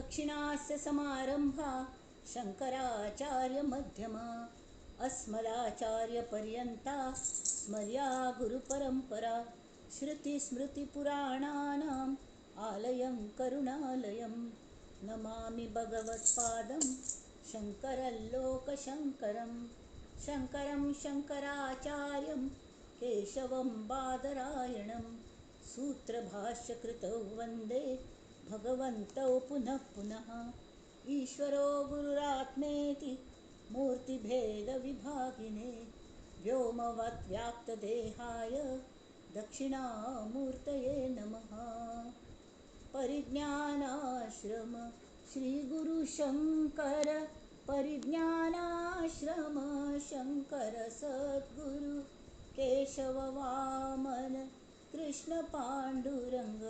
दक्षिणास्य समारंभा शंकराचार्यमध्यमा अस्मदाचार्यपर्यन्ता स्मर्या गुरुपरंपरा श्रुतिस्मृतिपुराणानाम् आलयं करुणालयं नमामि भगवत्पादं शङ्करल्लोकशङ्करं शङ्करं शङ्कराचार्यं केशवं बादरायणं सूत्रभाष्यकृतौ वन्दे भगवन्तौ पुनः पुनः ईश्वरो गुरुरात्मेति मूर्तिभेदविभागिने व्योमवद्व्याप्तदेहाय दक्षिणामूर्तये नमः। परिज्ञानाश्रम श्रीगुरुशङ्कर परिज्ञानाश्रम शङ्कर सद्गुरु केशव वामन कृष्ण पाण्डुरङ्ग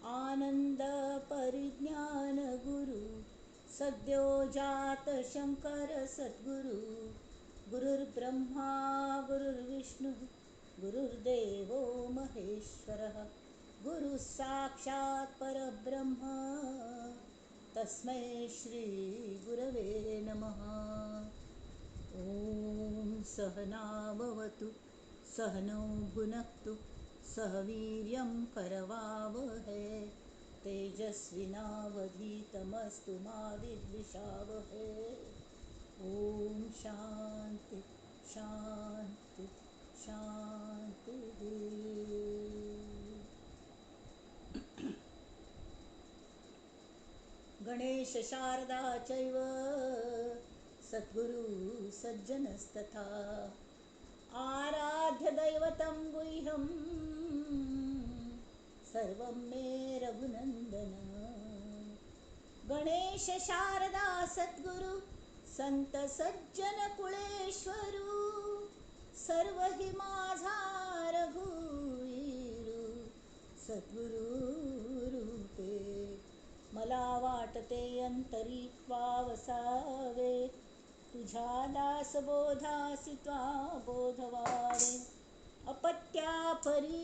आनंद परिज्ञान गुरु सद्यो जात शंकर सद्गुरु गुरुर्ब्रह्मा गुरुर्विष्णु गुरुर्देवो महेश्वरः गुरु साक्षात् परब्रह्म तस्मै श्री गुरवे नमः। ओम सहना भवतु सहनौ भुनक्तु सह वीर्यं करवावहै तेजस्विनावधीतमस्तु मा विद्विषावहै। ओम शांति शांति शांति। गणेश शारदा चैव सद्गुरु सज्जनस्तथा आराध्य दैवतं गुह्यं सर्वं मे रघुनंदन। गणेश शारदा सद्गुरु संत सज्जन कुळेश्वरू सर्व हि माझा रघुवीरू सद्गुरु रूपे मला वाटते अंतरी त्वावसावे तुझ्या दासबोधासी त्वा बोधवावे अपत्या परी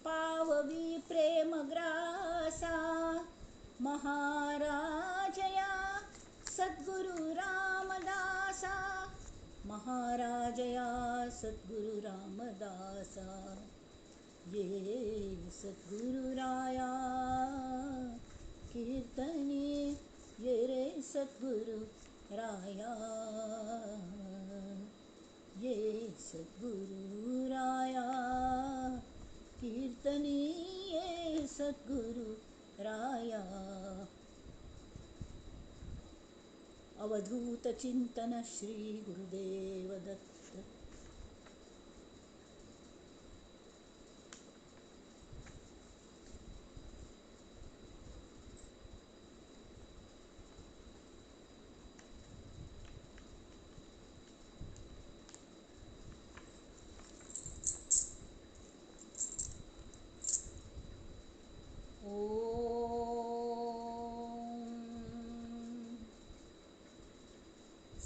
पाववी प्रेमग्रासा महाराजया सद्गुरु रामदासा महाराजया सद्गुरु रामदासा ये सद्गुरुराया कीर्तनी ये रे सद्गुरु राया ये सद्गुरु राया कीर्तनी ये सद्गुरु राया। अवधूत चिंतन श्री गुरुदेव दत्त।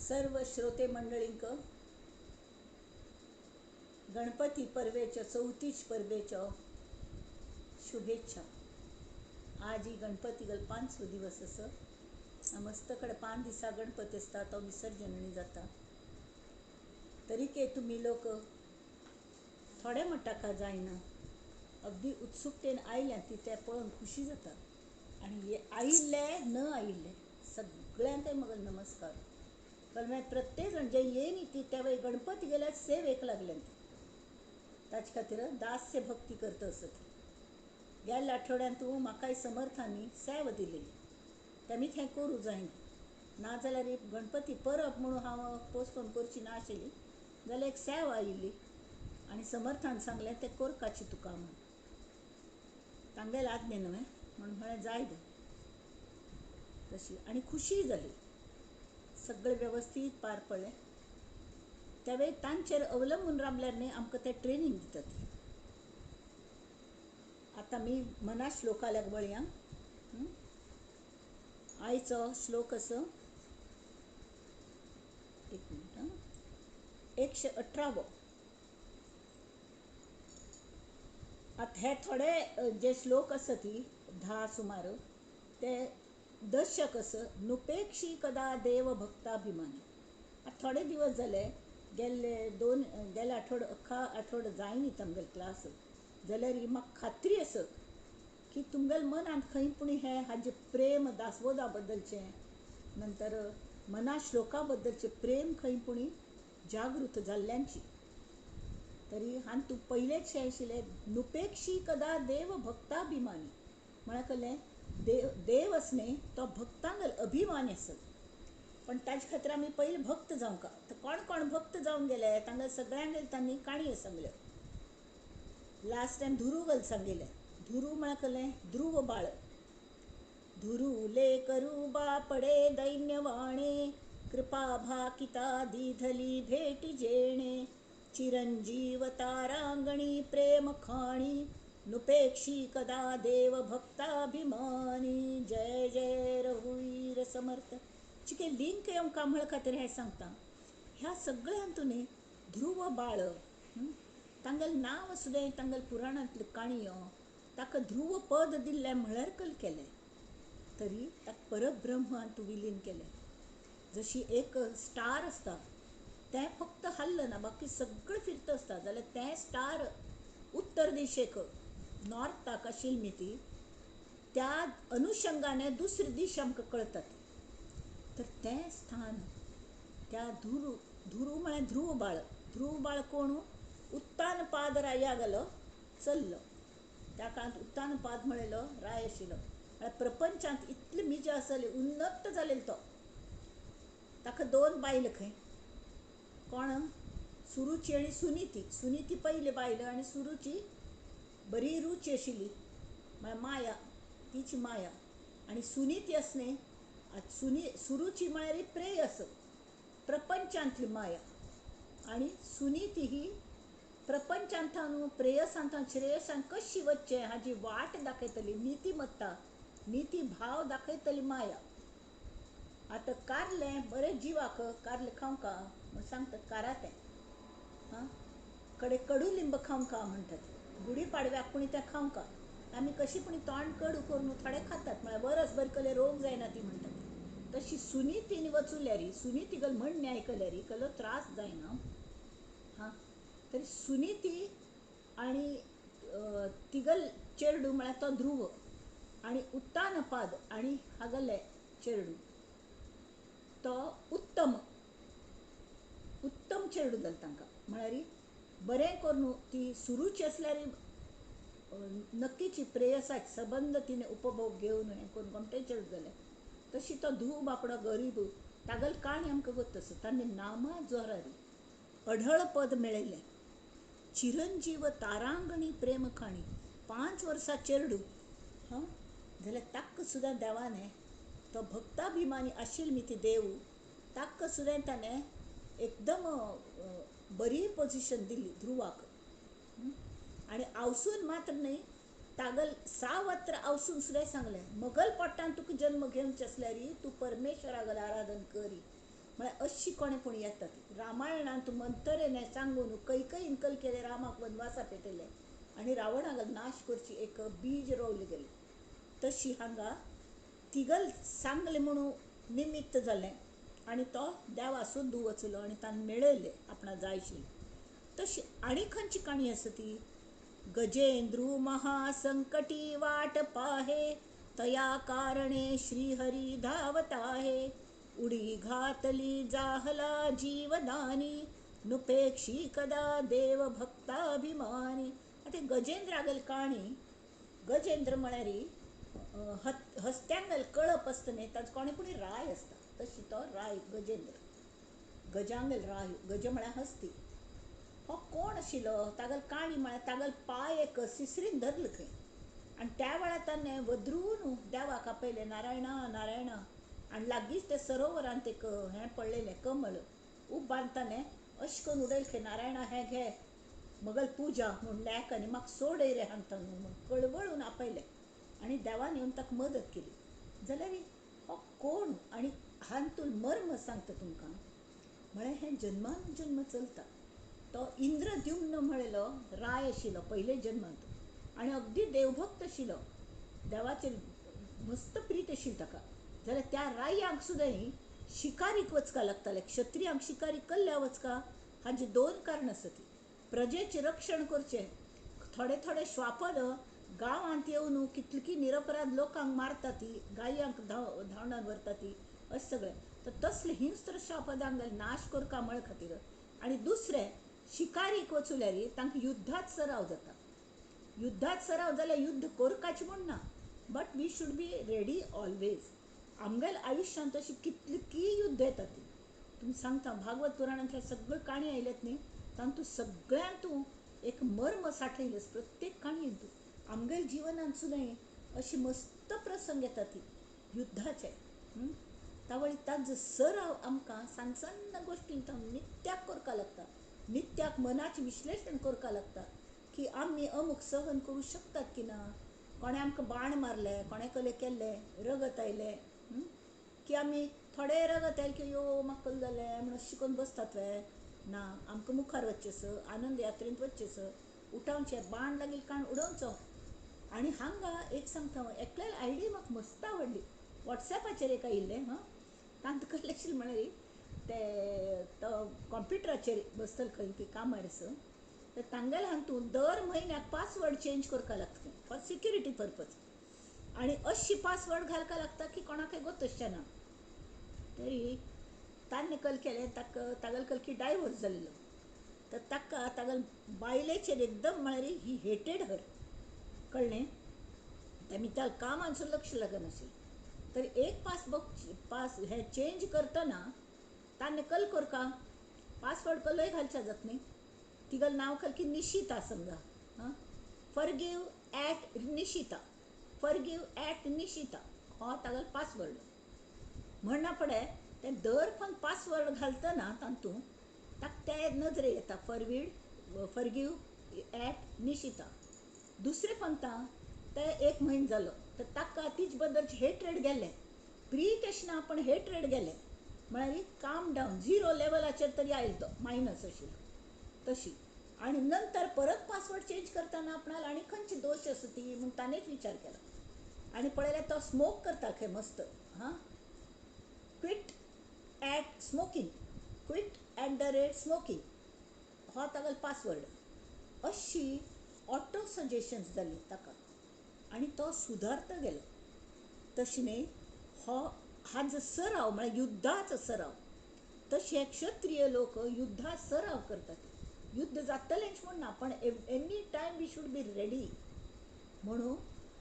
सर्व श्रोते मंडळींक गणपती पर्वेच्या 34 पर्वेच्या शुभेच्छा। आज ही गणपती गल 5 दिवस असं मस्तकडे 5 दिसा गणपती असता तो विसर्जननी जाता तरी के तुम्ही लोक थोडे मटाका जायना अगदी उत्सुकतेन आयल्या ती ते पळून खुशी जाता आणि आयिल्ले न आयिल्ले सगळ्यांक मग नमस्कार। कलम्यात प्रत्येक जण जे येईन ती त्यावेळी गणपती गेल्यात सेवेक लागल्यान ताचे खातीर दास्य भक्ती करता असत। गेल्या आठवड्यान तूं म्हाकाय समर्थांनी सेव दिलेली तेमी थंय करूं जायना नाजाल्यार गणपती परब म्हणून हांव पोस्टपोन करची नाशिल्ली जाल्यार एक सेव आयिल्ली आनी समर्थान सांगलें तें करपाची तुका म्हणून तांगेल आज्ञे न्हय म्हणून म्हळें जाय दे तशी आनी खुशी जाली सगळें वेवस्थीत पार पडलें। त्यावेळी तांचेर अवलंबून रावल्यार न्ही आमकां ते ट्रेनिंग दितात। आता मी मना श्लोकाल्याक वळया। आयचो श्लोक असो 1 मिनिट 118। आता हे थोडे जे श्लोक आसा ती 10 सुमार ते दशक असं नुपेक्षी कदा देव भक्ताभिमानी. आता थोडे दिवस झाले गेले अख्खा आठवडो जायनी तांगेल क्लास जाल्यार म्हाका खात्री आसत की तुमगेल मनांत खंय पूण हें हाजें प्रेम दासबोधा बद्दलचें नंतर मना श्लोका बद्दलचें प्रेम खंय पूण जागृत जाल्ल्यांची. तरी हांवें तूं पयलेच शें आशिल्लें नुपेक्षी कदा देव भक्ताभिमानी म्हळ्यार कळ्ळें देव असणे तो भक्तांगल अभिमानी आसत. पण ताजे खातीर आमी पयलीं भक्त जावंका. कोण कोण भक्त जावन गेले तांकां सगळ्यांक तांणी काणयो सांगल्यो. लास्ट टायम धुरूगल सांगिल्लें. धुरू म्हळ्यार कळ्ळें ध्रुव बाळ. धुरूले करू बापडे दैन्यवाणे कृपा भाकिता दिधली भेटी जेणे चिरंजीव तारांगणी प्रेम खाणी नुपेक्षी कदा देव भक्ताभिमानी. जय जय रघुवीर समर्थ. चिके लिंक येवंका म्हळ खातीर हें सांगता. ह्या सगळ्यांतून ध्रुव बाळ तांगेल नांव सुद्दां तांगेल पुराणांतल्यो काणयो ताका ध्रुव पद दिल्लें म्हळ्यार कल केलें. तरी ताका परब्रह्म हातूंत विलीन केलें. जशी एक स्टार आसता तें फक्त हल्लं ना बाकी सगळें फिरत आसता जाल्यार तें स्टार उत्तर दिशेक नॉर्थाक आशिल्ली ती त्या अनुशंगाने दुसरी दिश आमकां कळटा. तर तें स्थान त्या धुरू म्हळ्यार ध्रुव बाळ. ध्रुव बाळ कोण? उत्तानपाद राया गेलो चल्लो. त्या काळांत उत्तानपाद म्हणलेलो राय आशिल्लो. प्रपंचांत इतली मिजा आसली उन्नत जालेलो तो. ताका 2 बायलो खंय कोण? सुरुची आनी सुनीती. सुनीती पयली बायल आनी सुरुची बरी रुची आशिल्ली म्हळ्यार माया, तिची माया. आनी सुनीती असणे सुरुची म्हळ्यार प्रेयस प्रपंचांतली माया. आनी सुनीती ही प्रपंचांतल्यान प्रेयसांतल्यान श्रेयसान कशी वचचें हाजी वाट दाखयतली नीतिमत्ता नीती भाव दाखयतली माया. आतां कारलें बरें जिवाक कारलें खावंका म्हण सांगतात कारातें. कडुलिंब खावंका म्हणटात. गुडी पाडव्याक पूण तें खावंका. आमी कशी पूण तोंड कडू करून थोडे खातात म्हळ्यार बरसभर केले रोग जायना ती म्हणटात. तशी सुनीतीन वचुल्यार सुनीतीगल म्हणणें आयकल्यार कसलो त्रास जायना. तरी सुनीती आनी तिगल चेडू म्हळ्यार तो ध्रुव आनी उत्तानपाद आनी हागले चेडू तो उत्तम चेडू जालो तांकां. म्हळ्यार बरें करून ती सुरूची आसल्यार नक्कीची प्रेयसाचे संबंध तिणें उपभोग घेवन हें करून कोमटे चेडू जालें. तशी तो धूव बापडो गरीब तागल काणी आमकां गोत आसा. ताणें नामा जोरारी अढळ पद मेळयलें. चिरंजीव तारांगणी प्रेम खाणी 5 वर्सां चेडू जाल्यार ताका सुद्दां देवाने तो भक्ताभिमानी आशिल्ली ती देव ताका सुद्दां ताणें एकदम बरी पोजिशन दिली ध्रुवाक. आनी आवसून मात्र न्ही तागल सावत्र आवसून सुद्दां सांगलें मगल पोट्टान तुका जल्म घेवचे आसल्यार तूं परमेश्वरागल आराधन करी म्हळ्यार अशी कोणें पूण येतात. रामायणांत मंतरेन हें सांगून कैकईन कल केलें रामाक वनवासा पेटयलें आनी रावणागल नाश करची एक बीज रोवलें गेलें. तशी हांगा तिगल सांगलें म्हणून निमित्त जालें आनी तो देवा सोदूं वचलो आनी ताणें मेळयलें आपणा जाय आशिल्लें. तशी आनी खंयची काणी आसा ती? गजेंद्रू महासंकटी वाट पाहे तया कारणे श्रीहरी धावत आहे उडी घातली जाहला जीवदानी नुपेक्षी कदा देव भक्ताभिमानी. आता गजेंद्रागल काणी गजेंद्र म्हळ्यार हस्त्यांगल कळप आसता न्ही ताजो कोणी पूण राय आसता. तशी तो राय गजेंद्र. गजांगल राय गज म्हळ्यार हस्ती. हो कोण आशिल्लो? तागल काणी म्हळ्यार तागल पांय एक सिसरीन धरले खंय आनी त्या वेळार ताणें वद्रून देवाक आपयलें नारायणा नारायणा आनी लागींच ते सरोवरांत एक हें पडलेलें कमळ उबान ताणें अशें करून उडयलें खंय नारायणा हें घे मगल पुजा म्हूण लेक आनी म्हाका सोडय रे हांगा म्हूण कळवळून आपयलें आनी देवान येवन ताका मदत केली. जाल्यार हो कोण? आनी हातूंत मर्म सांगता तुमकां म्हळ्यार हें जन्मान जन्म चलता. तो इंद्रद्युम्न म्हणलेलो राय आशिल्लो पयले जन्मांत आनी अगदी देवभक्त आशिल्लो. देवाचेर मस्त प्रीत आशिल्ली ताका जाल्यार त्या रायांक सुद्दां शिकारीक वचका लागताले. क्षत्रियांक शिकारी कल्ल्या वचका हाजी दोन कारणां आसात. प्रजेचें रक्षण करचें. थोडे थोडे श्वापद गांवांत येवन कितली निरपराध लोकांक मारता ती, गाययांक धांवडावन व्हरता ती, अशें सगळें. तर तसले हिंस्त्र श्वापदांक नाश करता म्हळे खातीर. आनी दुसरें, शिकारीक वचूल्यार तांकां युद्धांत सराव जाता. युद्धांत सराव जाल्यार युद्ध करपाचें म्हूण ना, but we should be ready always. आमगेल्या आयुश्यांत अशी कितलीं युद्ध येतात ती तुमी सांगता. भागवत पुराणांतल्या सगळ्यो काणी आयल्यात न्ही, तातूंत सगळ्यांतूं एक मर्म सांठयलें प्रत्येक काणयेंतूं. आमगेल्या जिवनांत सुद्दां अशी मस्त प्रसंग येता ती युद्धाचे. तावळी ताजो सराव आमकां सन्न सन्न गोश्टींत नित्याक करपा लागता. नित्याक मनाचें विश्लेशण करपा लागता की आमी अमूक सहन करूं शकतात की ना. कोणें आमकां बाण मारले, कोणें कले केल्लें, रगत आयले, की आमी थोडे रगत आयले की यो म्हाका कल जालें म्हणून शिकून बसतात वे ना. आमकां मुखार वच्चें, आनंद यात्रेंत वच्चें, उठावचें, बाण लागील काण उडोवचो. आनी हांगा एक सांगता, एकल्यार आयडिया म्हाका मस्त आवडली. वॉट्सॅपाचेर एक आयिल्लें. तांत कसलें आशिल्लें म्हळ्यार ते कॉम्प्युटराचेर बसतले खंय कामार तर तांगेल्या हातूंत दर म्हयन्याक पासवर्ड चेंज करपा लागता फॉर सिक्युरिटी पर्पज. आनी अशी पासवर्ड घालपा लागता की कोणाकय गोतोशें ना. तरी ताणें कल केलें, तागेलो कल डायवोर्स जाल्लो. तर तागेल बायलेचेर एकदम म्हळ्यार ही हेटेड हर, कळ्ळें. तेमी त्या कामांसून लक्ष लागनाशिल्लें. तर एक हे चेंज करतना ताणें कल करका पासवर्ड कलोय घालचा जात न्ही. तिगेलें नांव की निशिता समजा. forgive@निशिता, forgive@निशिता हो तागेलो पासवर्ड. म्हणना पडे ते दर पण पासवर्ड घालतना तातूंत ताका ते नजरे येता forgive@निशिता. दुसरें पंता ते एक म्हयनो जालो तर ताका तिचे बद्दलचे हेट्रेड गेलें. प्रिकेशना पण हेट्रेड गेलें. म्हळ्यार काम डावन 0 लेवलाचेर तरी आयलो तो, मायनस आशिल्लो तशी. आनी नंतर परत पासवर्ड चेंज करतना आपणाल आनी खंयची दोश आसा ती म्हूण ताणेच विचार केलो. आनी पळयल्यार तो स्मोक करता खंय मस्त. quit@smoking, quit@smoking हो तागेलो पासवर्ड. अशी ऑटो सजेशन्स जाली ताका आनी तो सुदारता गेलो. तशी न्ही हाजो सराव म्हळ्यार युद्धाचो सराव. तशे क्षत्रिय लोक युद्धात सराव करतात. युद्ध जातलेंच म्हूण ना, पण any time we should be ready. म्हणून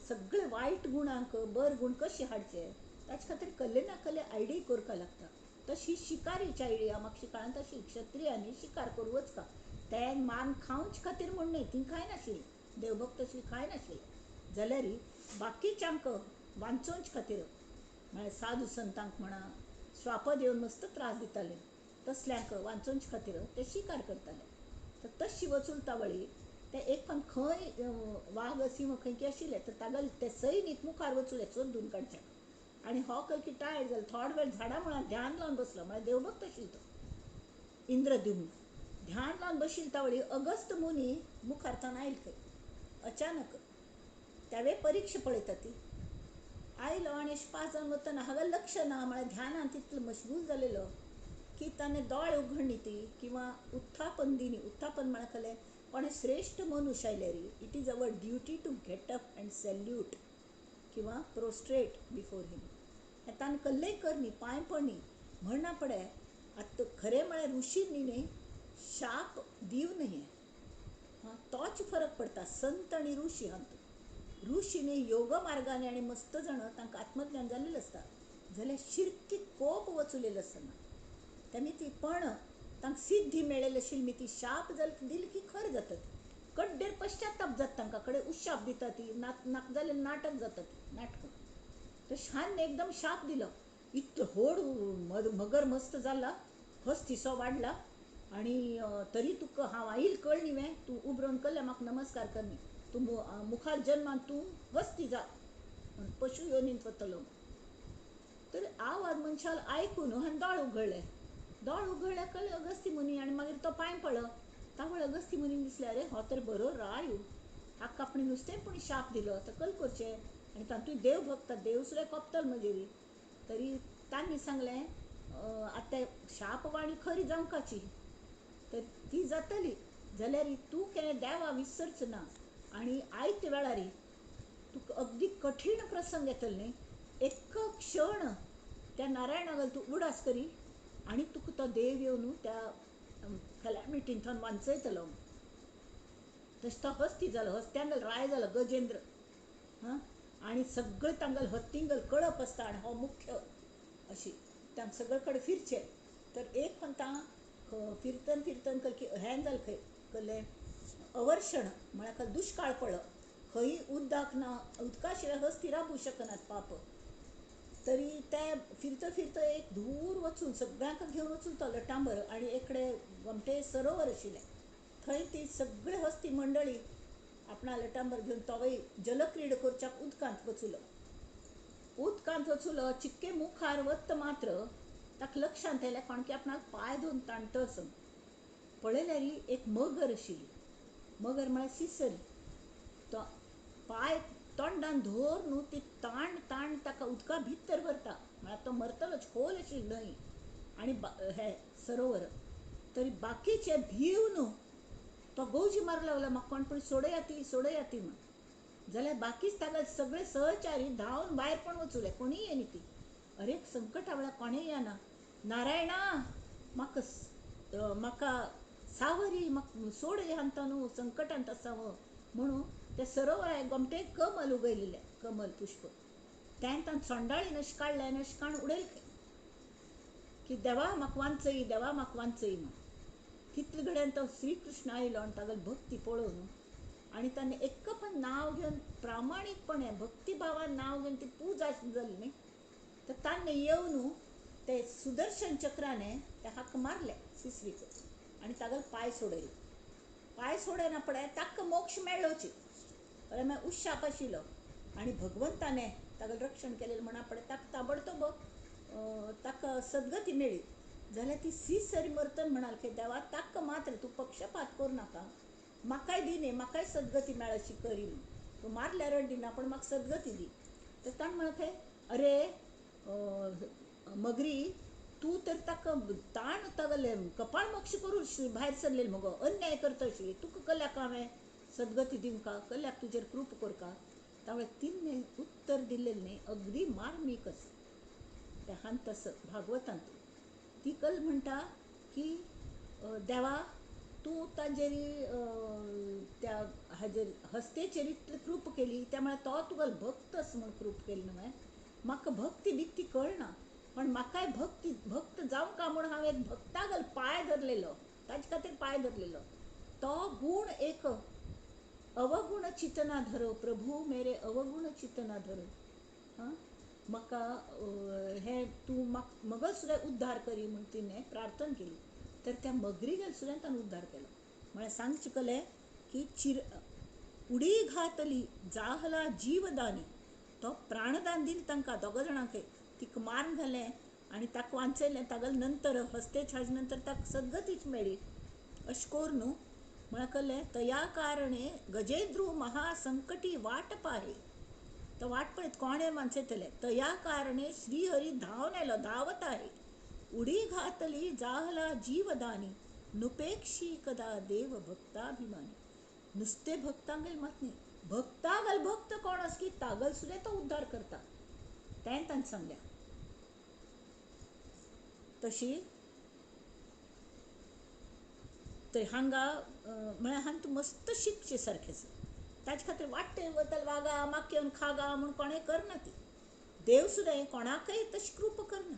सगळे वायट गुणांक बर गुण कशे हाडचे ताचे खातीर कल्ले ना कल्ले आयडिया करपा लागता. तशी शिकारीची आयडिया म्हाका शिकाळान तशी क्षत्रियांनी शिकार करूं वचका. ते मान खावचे खातीर म्हूण न्ही, ती कांय नाशिल्लें. देवभक्त तशी कांय नाशिल्लें. जाल्यार बाकीच्यांक वांचोवचे खातीर म्हळ्यार साधू संतांक म्हणा, श्वापद येवन मस्त त्रास दिताले, तसल्यांक वांचोवचे खातीर ते शिकार करताले. तर तशी वचून तावळी ते एक पण खंय वाघ सिंह खंय आशिल्ले तर तागेले ते सैनीक मुखार वचूले सोदून काडचे. आनी हो कल टायर्ड जालो, थोडे वेळ झाडां मुळांत ध्यान लावन बसलो. म्हळ्यार देवभक्त आशिल्लो तो इंद्रद्युम्न. ध्यान लावन बशिल्लो तावळी अगस्त मुनी मुखारच्यान आयलो खंय अचानक. त्यावे परीक्षा पळयता ती आयलो आनी अशें पास जावन वतना हांगा लक्ष ना, म्हळ्यार ध्यानान तितलो मशगूल जालेलो की ताणें दोळे उघडणी ती किंवा उत्थापन दिनी. उत्थापन म्हळ्यार खलें कोणें श्रेष्ठ मनुश आयल्यार it is our duty to get up and salute किंवा प्रोस्ट्रेट बिफोर हिम. हें ताणें कल्लेय करनी, पांय पडनी. म्हणना पडे आतां खरें म्हळ्यार ऋषींनी न्ही शाप दिवन हें तोच फरक पडटा संत आनी ऋषी हातूंत. ऋषी न्ही योग मार्गाने आनी मस्त जाण तांकां आत्मज्ञान जाल्लेलें आसता, जाल्यार शिरकी कोप वचुलेलो आसना. तेमी ती पण तांकां सिद्धी मेळयली आशिल्ली ती शाप दिली की खर जातात. कड्डेर पश्चाताप जाता तांकां कडेन उशाप दिता ती नाक जाल्यार नाटक जाता ती नाटकां. तशें हांन एकदम शाप दिलो. इतलो व्हड मगर मस्त जाला, हस्तिसो वाडला आनी तरी तुका हांव आईल कळ न्ही वे, तूं उबरोवन कल्लें म्हाका नमस्कार कर न्ही, तूं मुखार जन्मान तूं हस्ती जा, पशु योनींत वतलो. तर आवाज मनशाल आयकून हांवें दोळ उगडले. दोळ उगडले कळ्ळें अगस्ती मुनी. आनी मागीर तो पांय पडलो. तावळ अगस्ती मुनी दिसलें अरे हो तर बरो राय, हाका आपणे नुस्तेंपणी शाप दिलो, तर कल करचें. आनी तातूंय देव भक्त, देव सुद्दां कोपतलो म्हजेर. तरी तांणी सांगलें आतां शापवाणी खरी जावकाची, तर ती जातली जाल्यार तूं केन्ना देवा विसरच ना. आनी आयत्या वेळार तुका अगदी कठीण प्रसंग येतलो न्ही, एक क्षण त्या नारायणागल तूं उडास करी आनी तुका तो देव येवन त्या कॅलॅमिटीन थंय वांचयतलो. तशें तो हस्ती जालो, हस्त्यांगल राय जालो गजेंद्र. आनी सगळे तांगल हत्तींगल कळप आसता आनी हो मुख्य अशी तांकां सगळे कडेन फिरचे. तर एक म्हणटा फिरतन फिरतन हें जालें खंय कहलें अवर्षण म्हळ्यार दुश्काळ पडलो, खंय उदक ना, उदका शिवाय हस्ती राबूं शकनात पाप. तरी ते फिरता फिरता एक दूर वचून सगळ्यांक घेवन वचून तो लटांबर आनी एक कडेन गमटे सरोवर आशिल्लें, थंय ती सगळी हस्ती मंडळी आपणा लटांबर घेवन तोवय जलक्रीड करच्याक उदकांत वचूलो. उदकांत वचूलो, चिक्के मुखार वत्त मात्र ताका लक्षांत येयलें कोणकी आपणाक पांय धरून ताणटा असो. पळयल्यार एक मगर आशिल्ली. मगर म्हळ्यार सिसरी. तो पांय तोंडान धर न्हू ती ताण ताण ताका उदका भितर व्हरता, म्हळ्यार तो मरतलोच. खोल आशिल्ली न्हंय आनी हे सरोवर. तरी बाकीचे भिवन तो गौजी मारूंक लागलो, म्हाका कोण पळय सोडया ती म्हण. जाल्यार बाकीच ताका सगळे सहचारी धांवन भायर पण वचूले, कोणीय येनी ती. अरे संकटा वेळार कोणेय येना. नारायणा म्हाका सावरी, म्हाका सोड हांता न्हू, संकटांत आसा म्हणून ते सरोवराक गमटे कमल उगयलेले, कमल पुष्प. तांणी सोंडाळीन अशें काडलें आनी अशें काडून उडयलें की देवा म्हाका वांचय, देवा म्हाका वांचय म्हण. तितले घडयान तो श्री कृष्ण आयलो आनी तागेली भक्ती पळोवन आनी ताणें एक पण नांव घेवन प्रामाणीकपणे भक्तिभावान नांव घेवन ती पुजा जाली न्ही. तर ताणें येवन ते सुदर्शन चक्राने ते हाक मारले सिसरीक आनी तागेले पांय सोडयले. पांय सोडना पळय ताका मोक्ष मेळ्ळोची. मागीर उशाप आशिल्लो आनी भगवंताने तागेलें रक्षण केलें म्हणा पळय ताका ताबडतोब ताका सद्गती मेळ्ळी. जाल्यार ती सिसरी मरतना म्हणाली की देवा ताका मात्र तूं पक्षपात करूं नाका, म्हाकाय दी न्ही, म्हाकाय सद्गती मेळची करी म्हूण. तूं मारल्यार अड्डिना पण म्हाका सद्गती दी. तर ताणें म्हणलें अरे मगरी, तूं तर ताका ताण तागेलें कपाळ मोक्ष करून भायर सरलेली मगो, अन्याय करता अशी. तुका कल्याक हांवें सद्गती दिवंका, कल्याक तुजेर कृप करका. त्यामुळे तिने उत्तर दिलेलं न्ही अगदी मार्मीक असं. ते हांत असं भागवतांत ती कल म्हणटा की देवा तूं ताजेर त्या हाजेर हस्तेचेर इतली कृप केली, त्यामुळे तो तुगेलो भक्त आसा म्हूण कृप केली न्हय. म्हाका भक्ती बिक्ती कळना, पण म्हाकाय भक्त जावंका म्हूण हांव एक भक्तागेलो पांय धरलेलो, ताजे खातीर पांय धरलेलो. तो गूण एक अवगुण चितना धरो प्रभू, मेरे अवगुण चितना धरो. म्हाका हे तूं मगल सुद्दां उद्धार करी म्हूण तिणें प्रार्थना केली. तर त्या मगरी सुद्दां ताणें उद्धार केलो. म्हळ्यार सांगचें कलें की उडी घातली जाहला जीवदानी. तो प्राणदान दिलें तांकां दोग जाणांक. तिका मारून घालें आनी ताका वांचयलें. तागेले नंतर हस्तेच हाजे नंतर ताका सद्गतीच मेळ्ळी. अशें करून न्हू म्हळ्यार कहलें तया कारणे गजेंद्रू महासंकटी वाट पाहे. तो वाट पळयत कोणे वांचयतले. तया कारणे श्रीहरी धांवन आयलो, धांवत आहे. उडी घातली जाहला जीवदानी, नुपेक्षी कदा देव भक्ताभिमानी. नुसते भक्तांगेल मात न्ही, भक्तागेल भक्त कोण आसा की तागेल सुद्दां तो उद्धार करता. तें ताणें सांगलें. तशी तर हांगा म्हळ्यार हांगा मस्त शिकचे सारकें आसा. ताजे खातीर वाडटे वतल वागा म्हाका येवन खागा म्हूण कोणें करना. ती देव सुद्दां कोणाकय तशी कृपा करना.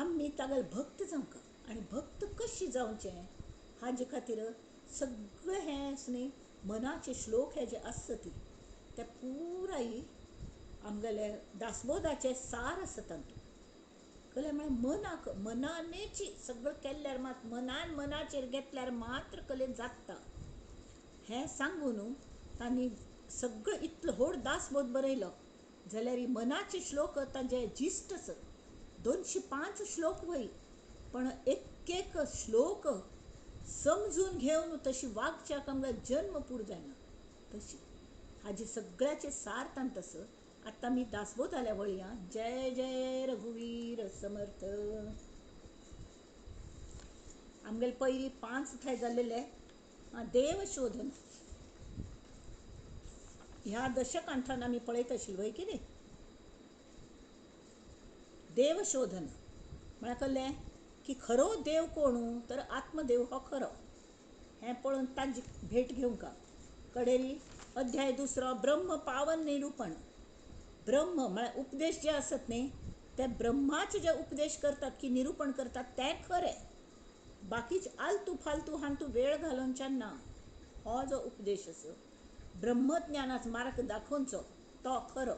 आमी तागेले भक्त जावंका आनी भक्त कशी जावचें हाजे खातीर सगळें हें न्ही मनाचे श्लोक हे जे आसता ते पुराय आमगेले दासबोधाचे सार आसा तातूंत. कले म्हळ्यार मनानेची सगळं केल्ल्यार मात मनाचेर घेतल्यार मात्र कले जाता हें सांगून तांणी सगळं इतलो व्हड दासबोध बरयलो. जाल्यार मनाचे श्लोक ताजे जिस्ट आसा. 205 श्लोक वय, पण एक एक श्लोक समजून घेवन तशी वागच्याक आमकां जन्म पूर जायना. तशी हाजे सगळ्याचे सार तांत आसा आता मी दासबोध आल्या वळया. जय जय रघुवीर समर्थ. आमगेल पयली 5 थाय जाल्लेले देव शोधन. ह्या दशकांठान आमी पळयत आशिल्लो वय कितें. देव शोधन म्हळ्यार कळ्ळें की खरो देव कोण तर आत्मदेव हो खरो. हें पळोवन ताजी भेट घेवंक कडेरी अध्याय 2 ब्रह्म पावन निरूपण. ब्रह्म म्हळ्यार उपदेश जे आसत न्ही ते ब्रह्माचे जे उपदेश करतात की निरूपण करतात ते खरें. बाकीचे आलतू फालतू हांतू वेळ घालोवच्यान ना. हो जो उपदेश आसा ब्रह्मज्ञानाचो मार्ग दाखोवचो तो खरो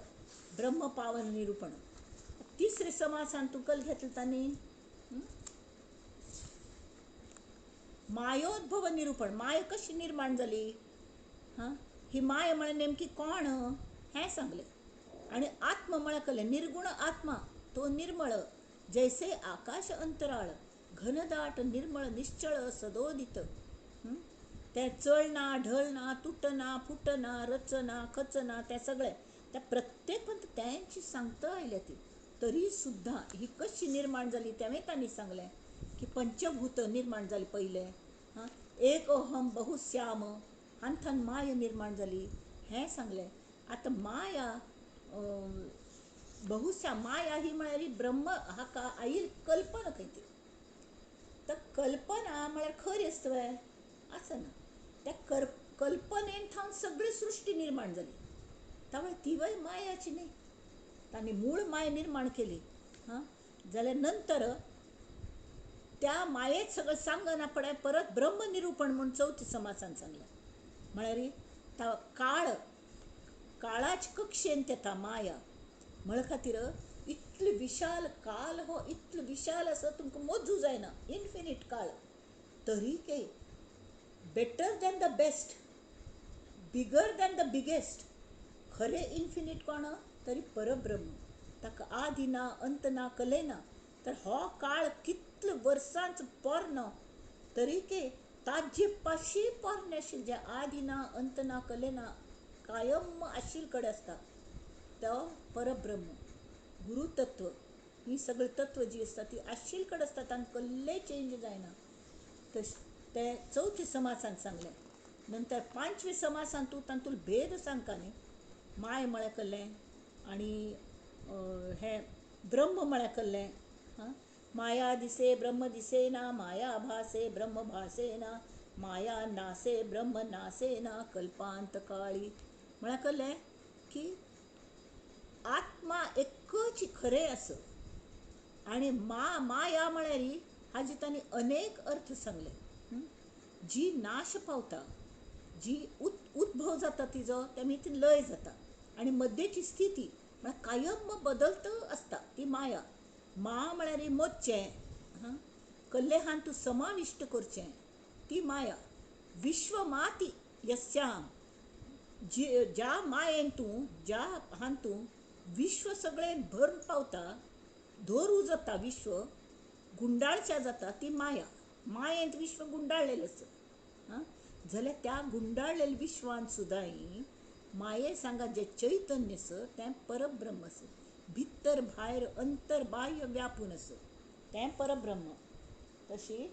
ब्रह्म पावन निरूपण. 3रे समासान तू कल घेतला तांणी मायोद्भव निरूपण. माय कशी निर्माण जाली, ही माय म्हळ्यार नेमकी कोण हें सांगलें. आनी आत्म म्हळ्यार कळ्ळें निर्गुण आत्मा तो निर्मळ जैसे आकाश अंतराळ घनदाट निर्मळ निश्चळ सदोदित. ते चळना ढळना तुटना फुटना रचना खचना ते सगळे त्या प्रत्येक त्यांची सांगता आयल्या ती. तरी सुद्धा ही कशी निर्माण जाली तें तांणी सांगलें की पंचभूत निर्माण जाली पयले. एक अहम बहुश्याम हांथान माय निर्माण जाली हें सांगलें. आतां माया बहुश्याम माया ही म्हळ्यार ही ब्रह्म हाका आयिल्ली कल्पना खंय ती. तर कल्पना म्हळ्यार खरी आसता आसना. त्या कल्पनेन थावन सगळी सृश्टी निर्माण जाली. त्यामुळे ती वय मायाची न्ही. तांणी मूळ माय निर्माण केली जाल्यार नंतर त्या मायेक सगळं सांगना पडे परत ब्रह्म निरूपण म्हूण 4थ्या समासान सांगलें. म्हळ्यार काळाच्या कक्षेन येता माया म्हळ्या खातीर इतली विशाल काल हो इतलो विशाल आसा तुमकां मोजूं जायना. इन्फिनीट काळ. तरी के better than the best bigger than the biggest. खरें इन्फिनीट कोण तरी परब्रह्म. ताका आदि ना अंत ना कले ना. तर हो काळ कितले वर्सांचो पोरनो तरी के ताजे पाशी पोरणे आशिल्ले जे आदि ना अंत ना कले ना कायम आशिल्ले कडेन आसता तो परब्रह्म. गुरुतत्व ही सगळी तत्व जी आसता ती आशिल्ले कडेन आसता. तांकां कसलेय चेंज जायना. ते 4थ्या समासान सांगलें. नंतर 5व्या समासान तूं तातूंत भेद सांगता न्ही. माय म्हळ्यार कळ्ळें आनी हें ब्रह्म म्हळ्यार कळ्ळें. माया दिसे ब्रह्म दिसेना माया भासे ब्रह्म भासेना माया नासे ब्रह्म नासेना कल्पांत काळी. म्हळ्यार कळ्ळें की आत्मा एकच खरें आसा. आनी माया म्हळ्यार हाजे तांणी अनेक अर्थ सांगले. जी नाश पावता जी उद्भव जाता तिजो त्या ती लय जाता आनी मध्येची स्थिती म्हळ्यार कायम बदलत आसता ती माया. म्हळ्यार मोदचें कल्ले हांतू समाविष्ट करचें ती माया. विश्व माती यस्याम ज्या मायेन तूं ज्या हांतू विश्व सगळें भरून पावता धरू जाता विश्व गुंडाळचें जाता ती माया. मायेंत विश्व गुंडाळलेलें आसा. जाल्यार त्या गुंडाळलेल्या विश्वान सुद्दां माये सांगा जें चैतन्य आसा तें परब्रह्म आसा. भितर भायर अंतर बाह्य व्यापून आसा तें परब्रह्म. तशी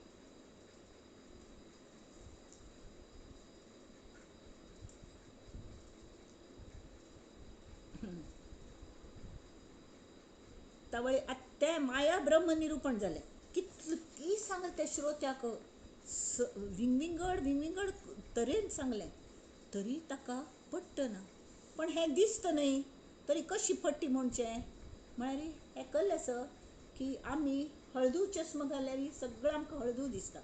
तावळे तें माया ब्रह्म निरूपण जालें. कितली सांगलें त्या श्रोत्याक विंगड तरेन सांगलें तरी ताका पट्टना. पण हें दिसता न्ही तरी कशी पट्टी म्हणचें. म्हळ्यार हें कळ्ळें आसा की आमी हळदू चश्मा घाल्यार सगळें आमकां हळदू दिसता.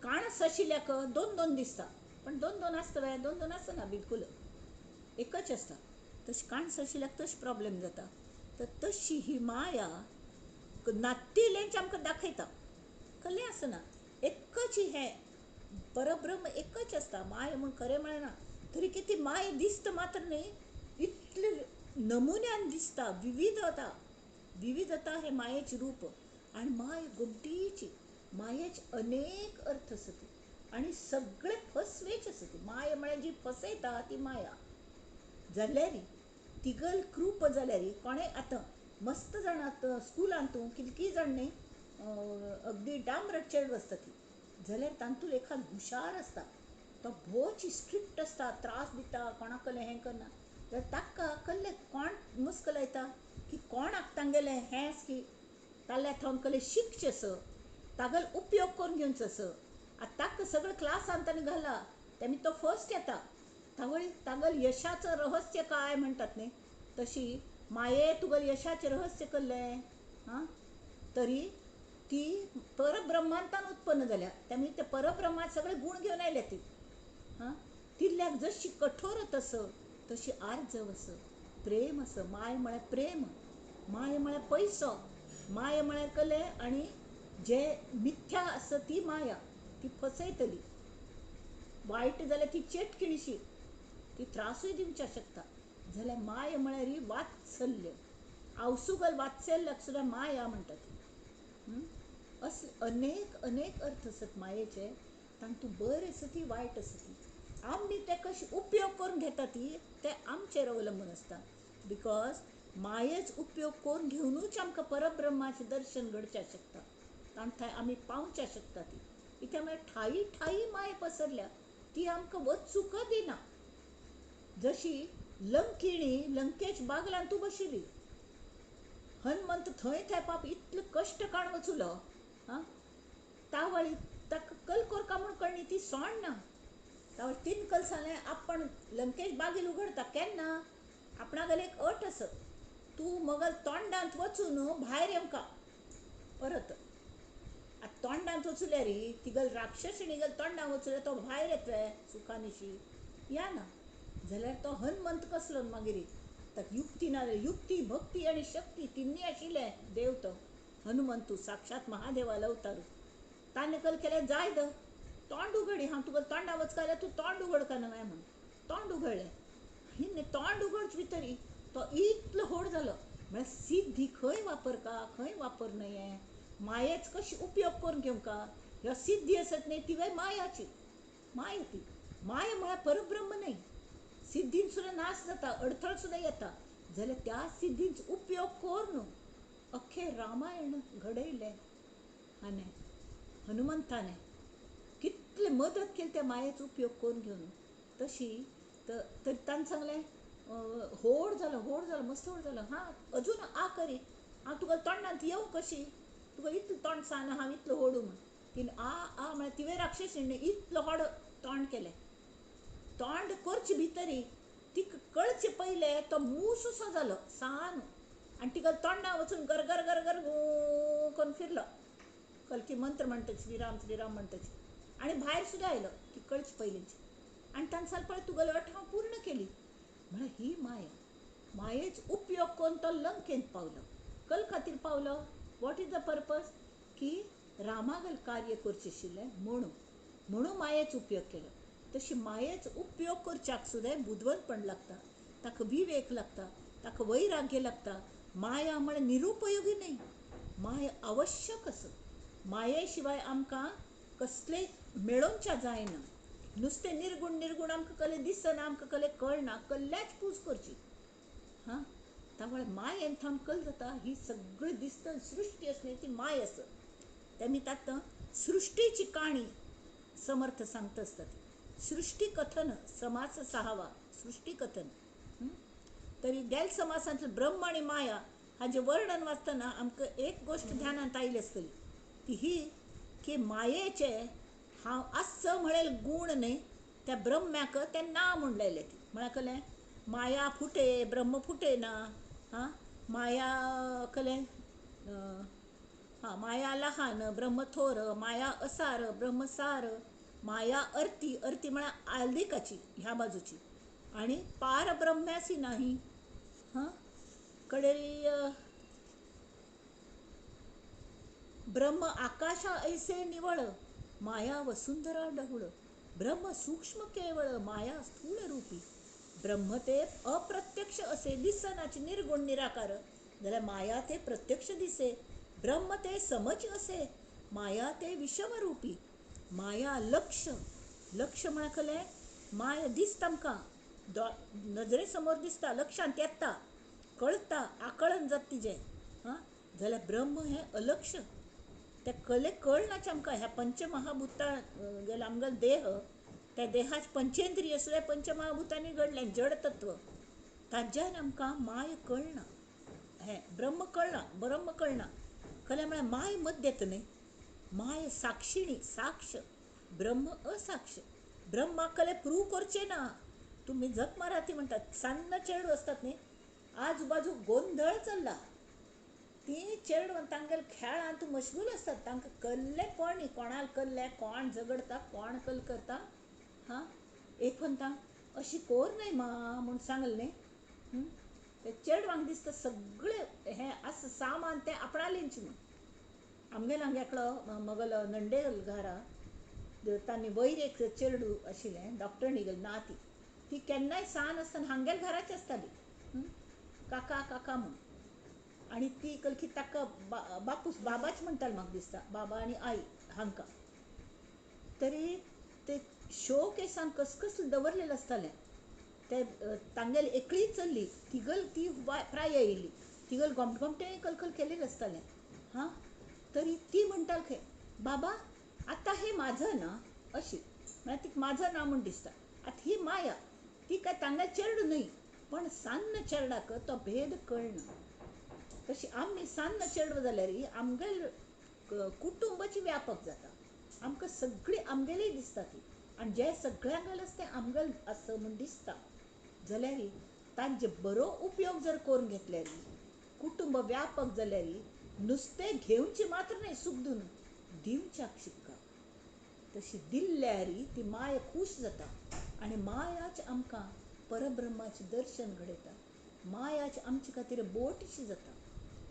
काणस आशिल्ल्याक 2 दिसता. पण 2 आसता काय 2 आसना बिलकुल एकच आसता. तशी काणस आशिल्ल्याक तशी प्रॉब्लेम जाता. तर तशी ही माया नातिलेंच आमकां दाखयता. कळ्ळें आसना एकच हें परब्रह्म एकच आसता. माय म्हूण खरें म्हळना तरी कितें माय दिसता मात्र न्ही इतले नमुन्यान दिसता. विविधता हें मायेचें रूप. आनी माय गमतीची मायेचे अनेक अर्थ आसात आनी सगळे फसवेच आसा. ती माय म्हळ्यार जी फसयता ती माया जाल्यार तिगल कृप जाल्यार कोणें आतां मस्त जाणां स्कुलांत तूं कितकी जाण न्ही अगदी डांबरट चेड बसता ती जाल्यार तांतून एखाद हुशार आसता तो भोवची स्ट्रिक्ट आसता त्रास दिता कोणाक कसलें हें करना जाल्यार ताका कसलें कोण मुस्क लायता की कोणाक तांगेलें हें की ताल्ल्या थंग कसलें शिकचें तागल उपयोग करून घेवचो आतां ताका सगळें क्लासांत ताणें घाला तेमी तो फर्स्ट येता तागल यशाचं रहस्य काय म्हणटात न्ही तशी माये तुगल यशाचें रहस्य कसलें हां तरी ती परब्रह्मांतान उत्पन्न जाल्या तेमी ते परब्रह्मात सगळे गुण घेवन आयले ती हां तिल्ल्याक जशी कठोरत असं तशी आर्जव असं प्रेम असं माय म्हळ्यार प्रेम माय म्हळ्यार पयसो माय म्हळ्यार कले आनी जे मिथ्या आसा ती माया ती फसयतली वायट जाल्यार ती चेटकिणशी ती त्रासूय दिवच्या शकता जाल्यार माय म्हळ्यार ही वात्सल्य आवसुगल वात्सल्याक सुद्दां माया म्हणटात असले अनेक अनेक अर्थ आसात मायेचे तातूंत बरें आसा ती वायट आसा ती आमी ते कशे उपयोग करून घेता ती ते आमचेर अवलंबून आसता बिकॉज मायेच उपयोग करून घेवनूच आमकां परब्रह्माचें दर्शन घडचें शकता तांत थंय आमी पावचे शकता ती कित्याक म्हळ्यार ठायी ठायी माय पसरल्या ती आमकां वचूंक दिना जशी लंकिणी लंकेच बागलांत तूं बशिल्ली हनुमंत थंय पाप इतले कश्ट काण वचुलो हां तावळी ताका कल कोरका म्हूण कळ्ळी ती सोण ना तावळ 3 कल सांगलें आपण लंकेश बागील उगडता केन्ना आपणागेले एक अट आसा तूं मगल तोंडांत वचून भायर येवका परत आतां तोंडांत वचुल्यार तिगल राक्षसिणी गल तोंडांत वचुल्यार तो भायर येतले सुखानिशी या ना जाल्यार तो हनुमंत कसलो मागीर ताका युक्ती ना युक्ती भक्ती आनी शक्ती तिन्नी आशिल्ले देव तो हनुमंतू साक्षात महादेवाल अवतार ताणें कल केलें जाय द तोंड उगडी हांव तुका तोंडा वचका जाल्यार तूं तोंड उगड काय ना म्हण तोंड उगडलें हिन्ने तोंड उगडच भितरी तो इतलो व्हड जालो म्हळ्यार सिद्धी खंय वापरका खंय वापर न्हय मायेच कशी उपयोग करून घेवका ह्यो सिद्धी आसत न्ही ती मायाची माया ती माया म्हळ्यार परब्रह्म न्हय सिद्धीन सुद्दां नाश जाता अडथळ सुद्दां येता जाल्यार त्या सिद्धींचो उपयोग करून अख्खें रामायण घडयलें हाणें हनुमंताने कितले मदत केली त्या मायेचो उपयोग करून घेवन तशी तर ताणें सांगलें व्हड जालो मस्त व्हड जालो हां अजून आ करी हांव तुका तोंडांत येवं कशी तुका इतलें तोंड सांगना हांव इतलो व्हडू म्हण तिणें आ म्हळ्यार तिवे राक्षसीण इतलो व्हड तोंड केलें तोंड करचे भितरी तिका कळचे पयले तो मूस असो जालो सान आनी तिका तोंडां वचून गर गर गर गर गू करून फिरलो कलकी मंत्र म्हणटाच श्रीराम श्रीराम म्हणटाच आनी भायर सुद्दां आयलो ती कळची पयलींची आनी ताणें सांगलें पळय तुगेली अट हांव पूर्ण केली म्हळ्यार ही माया मायेच उपयोग करून तो लंकेंत पावलो कल खातीर पावलो वॉट इज द पर्पज की रामागल कार्य करचें आशिल्लें म्हणून मायेचो उपयोग केलो तशी मायेचो उपयोग करच्याक सुद्दां बुदवंतपण लागता ताका विवेक लागता ताका वैराग्य लागता माया म्हळ्यार निरुपयोगी न्हय माया आवश्यक आसा माये शिवाय आमकां कसलेंय मेळोवचें जायना नुस्तें निर्गुण आमकां कसलें दिसना आमकां कसलें कळना कसल्याच पूज करची हां त्यामुळे मायेन थांब कल जाता ही सगळी दिसता सृष्टी असली ती माय आसा तेमी तातूं सृष्टीची काणी समर्थ सांगता असतात सृष्टी कथन समास 6वा सृष्टी कथन तरी गेल समासांतले ब्रह्म आनी माया हाजें वर्णन वाचतना आमकां एक गोश्ट ध्यानांत आयली आसतली ती ही की मायेचे हांव आस म्हणेल गूण न्ही त्या ब्रह्म्याक तें ना म्हूण लायलें ती म्हळ्यार कळ्ळें माया फुटे ब्रह्म फुटे ना हां माया कळ्ळें हां माया लहान ब्रह्म थोर माया असार ब्रह्म सार माया अर्ती म्हळ्यार आल्दिकाची ह्या बाजूची आनी पार ब्रह्म्यासी नाही हां कडेरी ब्रह्म आकाशा ऐसे निवळ माया वसुंधरा डहुळ ब्रह्म सूक्ष्म केवळ माया स्थूल रूपी ब्रह्म ते अप्रत्यक्ष असे दिसनाचे निर्गुण निराकार जाल्यार माया ते प्रत्यक्ष दिसे ब्रह्म ते समज असे माया ते विषमरूपी माया लक्ष म्हळ्यार कळ्ळें माया दिसता आमकां नजरे समोर दिसता, लक्षांत येता, कळता, आकळन जाता तिजें, हां जाल्यार ब्रह्म हें अलक्ष. ते कळनाच आमकां. ह्या पंचमहाभुतां गेले आमगेलो देह, त्या देहाच पंचेंद्रिय सुद्दां पंचमहाभुतांनी घडलें, जड तत्व. ताज्यान आमकां माय कळना, हें ब्रह्म कळना. कळ्ळें म्हळ्यार माय मध्य येता न्ही. माय साक्षिणी, साक्ष, ब्रह्म असाक्ष. ब्रह्माक प्रूव करचें ना. तुम्ही झक मारा ती म्हणटात. सन्न चेडूं असतात न्ही, आजूबाजू गोंधळ चल्ला. ती चेडूं तांगेले खेळांत मशगूल आसतात. तांकां कल्लें कोण न्ही, कोणाल कल्लें, कोण झगडटा, कोण कल करता. हां एक म्हणटा अशी कोर न्हय मा म्हूण सांगलें न्ही. ते चेडवांक दिसता सगळें हें आसा सामान तें आपणालेंच म्हूण. आमगेलो हांगा एकलो म्हगेलो नंडेल घरा, तांणी वयर एक चेडूं आशिल्लें, डॉक्टरनी गेली ना ती केन्नाय सान आसतना हांगेल घराची आसताली, काका काका म्हूण. आनी ती की ताका बापूस बाबाच म्हणटाली म्हाका दिसता, बाबा आनी आई हांकां. तरी ते शो केसान कसलें दवरलेलें आसतालें. ते तांगेली एकली चल्ली, तिगल ती प्राय येयली, तिगल गोमटें कलकल केलेलें आसतालें. हां तरी ती म्हणटाली खंय, बाबा आतां हें माझं ना अशी. म्हळ्यार तिका माझं ना म्हूण दिसता. आतां ही माया, ती काय तांगेल चेडूं न्हय, पण सान्न चेडणाक तो भेद कळना. तशी आमी सान्न चेडवां जाल्यार आमगेल कुटुंबाची व्यापक जाता. आमकां सगळीं आमगेली दिसता ती. आनी जें सगळ्यांगेल आसा तें आमगेल आसा म्हूण दिसता जाल्यार तांचे बरो उपयोग जर करून घेतल्यार कुटुंब व्यापक जाल्यार नुस्तें घेवचें मात्र न्हय, सूख दिवन दिवच्याक शिकता. तशी दिल्ल्यार ती माय खूश जाता. आनी मायाच आमकां परब्रह्माचें दर्शन घडयता. मायाच आमचे खातीर बोटशी जाता.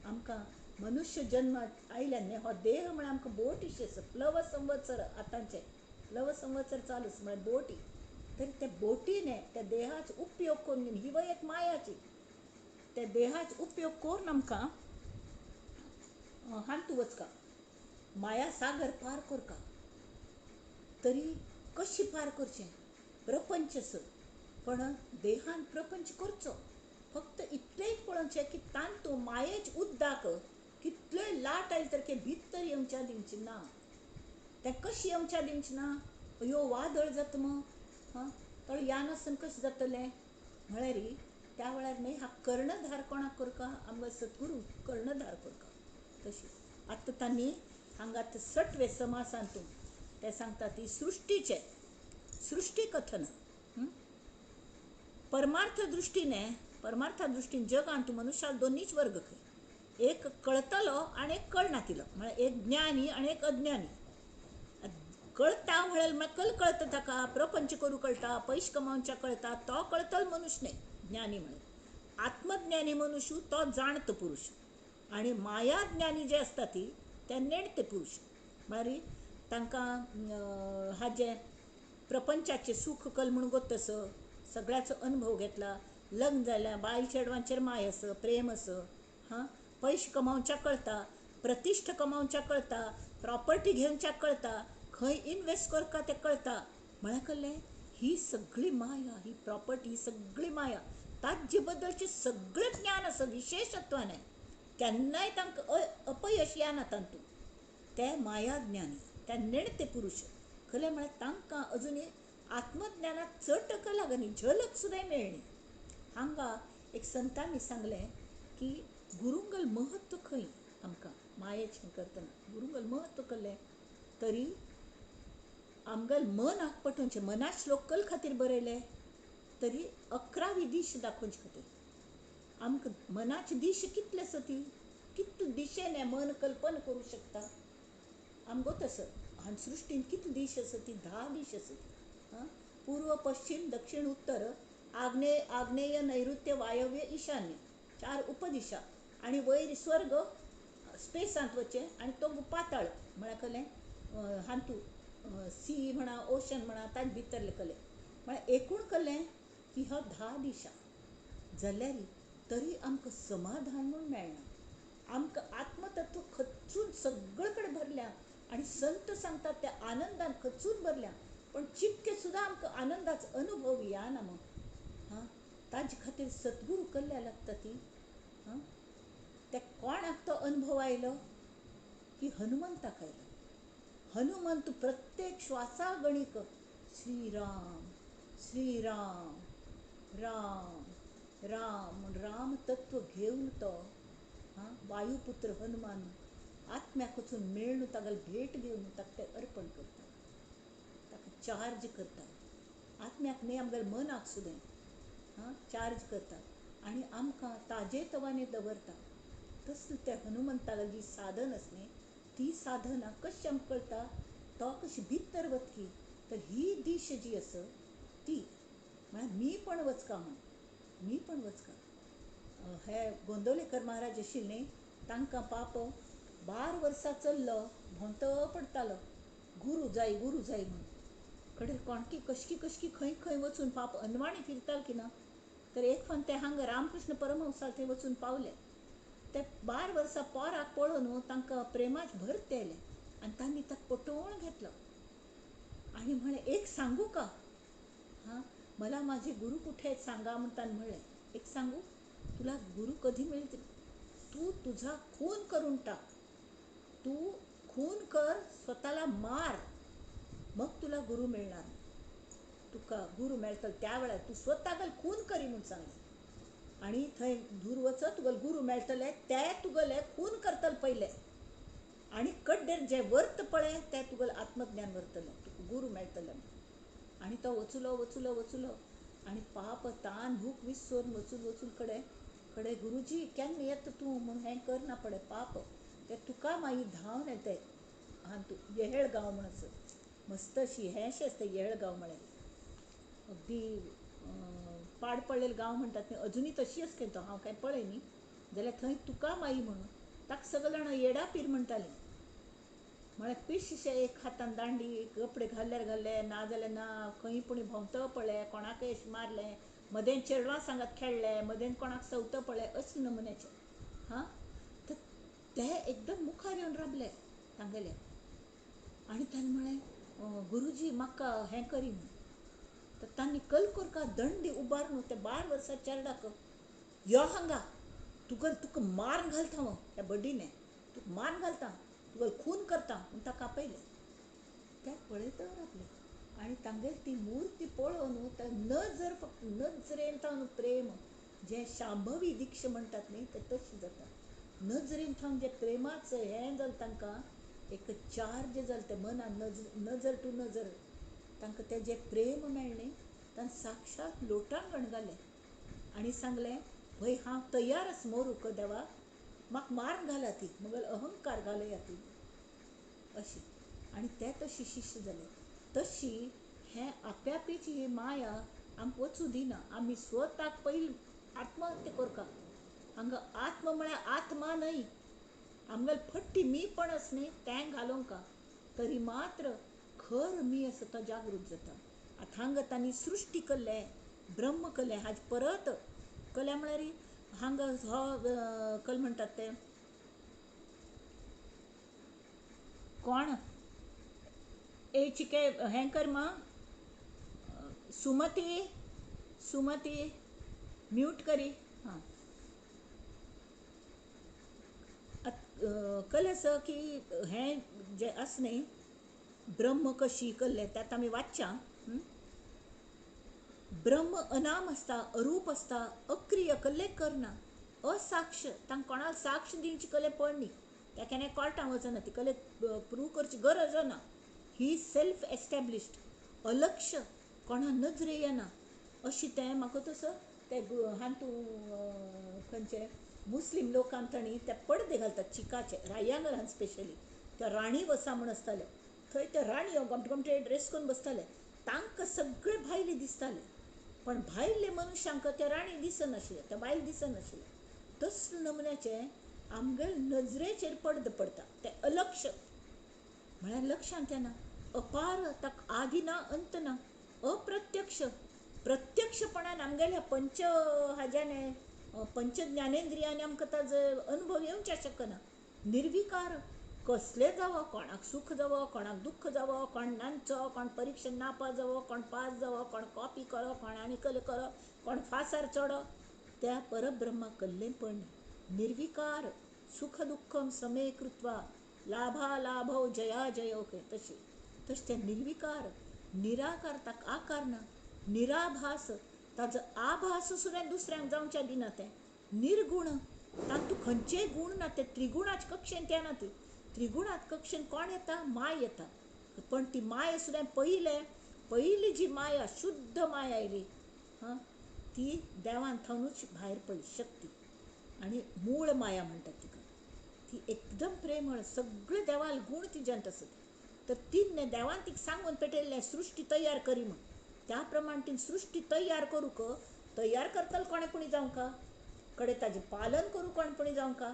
आमकां मनुश्य जन्माक आयल्यार न्ही, हो देह म्हळ्यार आमकां बोटशी आसा. प्लव संवत्सर आतांचे प्लव संवत्सर चालू आसा म्हळ्यार बोटी. तरी त्या बोटीने त्या देहाचो उपयोग करून घेवन, ही वय एक मायाची, त्या देहाचो उपयोग करून आमकां हांतू वचका, माया सागर पार करता. तरी कशें पार करचें? प्रपंच पण देहान प्रपंच करचो. फक्त इतलेंच पळोवचें की तांतू मायेच उद्दाक कितल्योय लाट आयले तर भितर येवच्या दिवचें ना. तें कशें येवच्या दिवचें ना? अयो वादळ जाता मग, हां तो यानासन कशें जातलें म्हळ्यार त्या वेळार न्ही हा कर्णधार कोणाक करता? आमगे सद्गुरू कर्णधार करता. तशी आतां तांणी हांगा 6वें समासांतून ते सांगता ती सृश्टीचें सृष्टी कथन. परमार्था दृश्टीन जगांत मनुश्याक दोनीच वर्ग खंय. एक कळतलो आनी एक कळनातिलो. म्हळ्यार एक ज्ञानी आनी एक अज्ञानी. कळटा म्हळ्यार कल कळटा, ताका प्रपंच करूं कळटा, पयशे कमावच्या कळटा, तो कळतलो मनुश्य न्हय. ज्ञानी म्हळ्यार आत्मज्ञानी मनुश्य तो जाणतो पुरुश. आनी माया ज्ञानी जे आसता ती ते नेणते पुरुश. म्हळ्यार तांकां हाजें प्रपंचाचें सूख कल म्हणून गोतस, सगळ्याचो अनुभव घेतला. लग्न जाल्या बायल चेडवांचेर माय आस, प्रेम आस. हां पयशे कमावच्या कळटा, प्रतिश्ठ कमावच्या कळटा, प्रॉपर्टी घेवच्या कळटा, खंय इन्वेस्ट करता तें कळटा. म्हळ्यार कळ्ळें ही सगळी माया, ही प्रॉपर्टी ही सगळी माया. ताजे बद्दलचें सगळें ज्ञान आसा विशेषत्वान. केन्नाय तांकां अपयश येना तांतूं. ते माया ज्ञानी, ते नेणते पुरुश. खरें म्हळ्यार तांकां अजुनी आत्मज्ञानाक चड टक्क लागनी, झलक सुद्दां मेळ्ळी. हांगा एक संतांनी सांगलें की गुरुंगल महत्व खंय आमकां मायेचें करतना. गुरुंगल महत्व कळ्ळें तरी आमगेल मनाक पटोवचें. मना श्लोक कल खातीर बरयले तरी 11वी दिश दाखोवचे खातीर. आमकां मनाची दिश कितली आसा ती, कितले दिशेन मन कल्पना करूं शकता. आमगो तसो आनी सृश्टीन कितली दिश आसा ती 10 दिश आसा ती. पूर्व पश्चिम दक्षिण उत्तर आग्नेय नैऋत्य वायव्य ईशान्य 4 उपदिशा. आनी वयर स्वर्ग स्पेसांत वचचें आनी तो पाताळ म्हळ्यार कळ्ळें हांतू सी म्हणा ओशन म्हणा ताजे भितरलें कळ्ळें. म्हळ्यार एकूण कळ्ळें की हो 10 दिशा जाल्यार तरी आमकां समाधान म्हूण मेळना. आमकां आत्मतत्व खचून सगळे कडेन भरल्या आनी संत सांगतात त्या आनंदान खचून भरल्या. पण चिक्के सुद्दां आमकां आनंदाचो अनुभव येना मग. ताजे खातीर सद्गुरू कडल्या लागता ती. हां, ते कोणाक तो अनुभव आयलो की हनुमंताक आयलो. हनुमंत प्रत्येक श्वासा गणीक श्रीराम श्रीराम राम राम राम तत्व घेवन तो वायुपुत्र हनुमान आत्म्याक वचून मेळून तागेली भेट घेवन ताका ते अर्पण करता, ताका चार्ज करता. आत्म्याक न्ही, आमगेल्या मनाक सुद्दां चार्ज करता आनी आमकां ताजे तवाने दवरता. तसलें त्या हनुमंताली जी साधन आसा न्ही, ती साधना कशी आमकां कळटा, तो कशी भितर वतकी. तर ही दिश जी आसा ती म्हळ्यार मी पण वचका म्हण, मी पण वचका. हे गोंदवलेकर महाराज आशिल्ले न्ही, तांकां पाप 12 वर्सां चल्लो, भोंवत पडटालो गुरू जाय म्हणून. कडेन कोणकी कशकी खंय खंय वचून पाप अनवाणी फिरताल की ना. तर एक फावट ते हांगा रामकृष्ण परमहंसा थंय वचून पावले. ते 12 वर्सां पोराक पळोवन तांकां प्रेमाच भर तेले आनी तांणी ताका पटोवन घेतलो आणि म्हणे एक सांगू का, मला माझे गुरु कुठे आहेत सांगा म्हणून ताणें म्हणलें. एक सांगू, तुला गुरु कधी मिळतील, तू तुझा खून करून टाक, तू खून कर, स्वतःला मार, मग तुला गुरु मिळणार. तुका गुरु मेळटलो त्या वेळार तू स्वतागेल खून करी म्हणून सांगलें. आणि थंय दूर वचत तुगेले गुरु मेळटले, ते तुगेले खून करतले पयले आणि कड्डेर जे वर्त पळय ते तुगेलें आत्मज्ञान व्हरतलें, तुका गुरु मेळटले. आणि तो वचुलो आणि पाप तान भूक विसरून वचून कडे गुरुजी केन्ना येता तूं म्हणून हें करना पडे पाप. ते तुका मागीर धांवन येते. तू येहळगांव म्हण आसा, मस्त अशी हेंशें आसता येहळगांव म्हळें, अगदी पाड पडलेले गांव म्हणटात न्ही, अजुनी तशी आसा तो, हांव कांय पळय न्ही. जाल्यार थंय तुका माई म्हणून ताका सगळे जाणां येडापीर म्हणटालीं. म्हळ्यार पिशशे एक हातान दांडी, कपडे घाल्ले नाजाल्यार ना, खंय पुणी भोंवत पळय, कोणाकय मारलें, मदें चेडवां सांगात खेळ्ळें, मदें कोणाक सवत पळय, असले नमुन्याचे. तर ते एकदम मुखार येवन राबले तांगेले आनी ताणें म्हळें गुरुजी म्हाका हें करी म्हणून. तर तांणी कलकोरका दंडी उबारून ते 12 वर्सां चेडवाक यो हांगा, तुका मारून घालता हांव, ह्या बड्डीने तुका मारून घालता, तुगेलो खून करता म्हूण ताका आपयलें. ते पळयत राबले आनी तांगेली ती मूर्ती पळोवन ते फक्त नजरेन थावन प्रेम, जे शांभवी दीक्षा म्हणटात न्ही, ते तशी जाता. नजरेन थावन जे प्रेमाचं हें जालें तांकां, एक चार्ज जालें ते मनान, नजर टू नजर तांकां तें जें प्रेम मेळ्ळें, ताणें साक्षात लोटान गणगालें आनी सांगलें, भय हांव तयार आसा मरूंक देवा, म्हाका मारून घाला ती, म्हगेलो अहंकार घालया ती अशी. आनी ते तशी शिश्य जाले. तशी हें आप्यापीची ही माया आमकां वचूं दिना. आमी स्वताक पयलीं आत्महत्या करता. हांगा आत्म म्हळ्यार आत्मा न्हय, आमगेलें फट्टी मी पण आसा न्ही, तें घालोवंक. तरी मात्र खर मी आसा तो जागृत जाता. आतां हांगा तांणी सृश्टी केल्लें, ब्रह्म केलें, हाजे परत केलें म्हळ्यार हांगा हो कल म्हणटात ते कोण चिके हें कर मा, सुमती म्यूट करी. हां, कळ्ळें आसा की हें जें आसा न्ही, ब्रह्म कशी केल्लें तें आतां आमी वाचच्या. ब्रह्म अनाम आसता, अरूप आसता, अक्रिय कसलें करना, असाक्ष, तांकां कोणाक साक्ष दिवची कसलें पडनी, त्या केन्ना कोर्टां वचना, ती कसलें प्रूव करची गरज ना. ही सेल्फ एस्टॅब्लिश्ड, अलक्ष, कोणा नजरे येना अशी. तें म्हाका तसो ते हातू खंयचे मुस्लीम लोकांक तांणी ते पडदे घालतात चिकाचे, रायांगलान स्पेशली. त्या राणी वसा म्हण आसताले, थंय ते राणयो गमटे ड्रेस करून बसताले. तांकां सगळे भायले दिसताले, पण भायले मनशांक ते राणी दिसनाशिल्ले, ते बायल दिसनाशिल्ले. तसले नमुन्याचे आमगेले नजरेचेर पडदे पडटा. ते अलक्ष म्हळ्यार लक्षांत येना, अपार, ताका आदी ना अंत ना, अप्रत्यक्ष, प्रत्यक्षपणान आमगेल्या पंच हाज्याने पंच ज्ञानेंद्रियांनी आमकां ताजो अनुभव येवचे शकना. निर्विकार, कसले जावं, कोणाक सुख जावं, कोणाक दुःख जावं, कोण नांचो, कोण परीक्षेत नापास जावं, कोण पास जावं, कोण कॉपी करो, कोण आनीकले करो, कोण फासार चडो, त्या परब्रह्मा कल्लेपण निर्विकार सुख दुःखम समे कृत्वा लाभा लाभव जया जयो के तशी तश ते निर्विकार निराकार ताका आकार ना, निराभास ताजो आभास सुद्दां दुसऱ्यांक जावच्या दिना, तें निर्गुण तातूंत खंयचेय गुण ना, ते त्रिगुणाच कक्षेन ते ना, ती त्रिगुणात कक्षेन कोण येता, माय येता. पण ती माय सुद्दां पयली जी माया शुद्ध माया आयली हां, ती देवान थावनूच भायर पडली शक्ती, आनी मूळ माया म्हणटात तिका. ती एकदम प्रेमळ, सगळे देवाल गुण तिच्यात आसत. तर तिने देवान तिका सांगून पेटयल्लें सृश्टी तयार करी म्हण. त्या प्रमाण तिने सृश्टी तयार करूक तयार करतलो कोणेपणी जावंका, कडेन ताजें पालन करूं कोणपणी जावंका,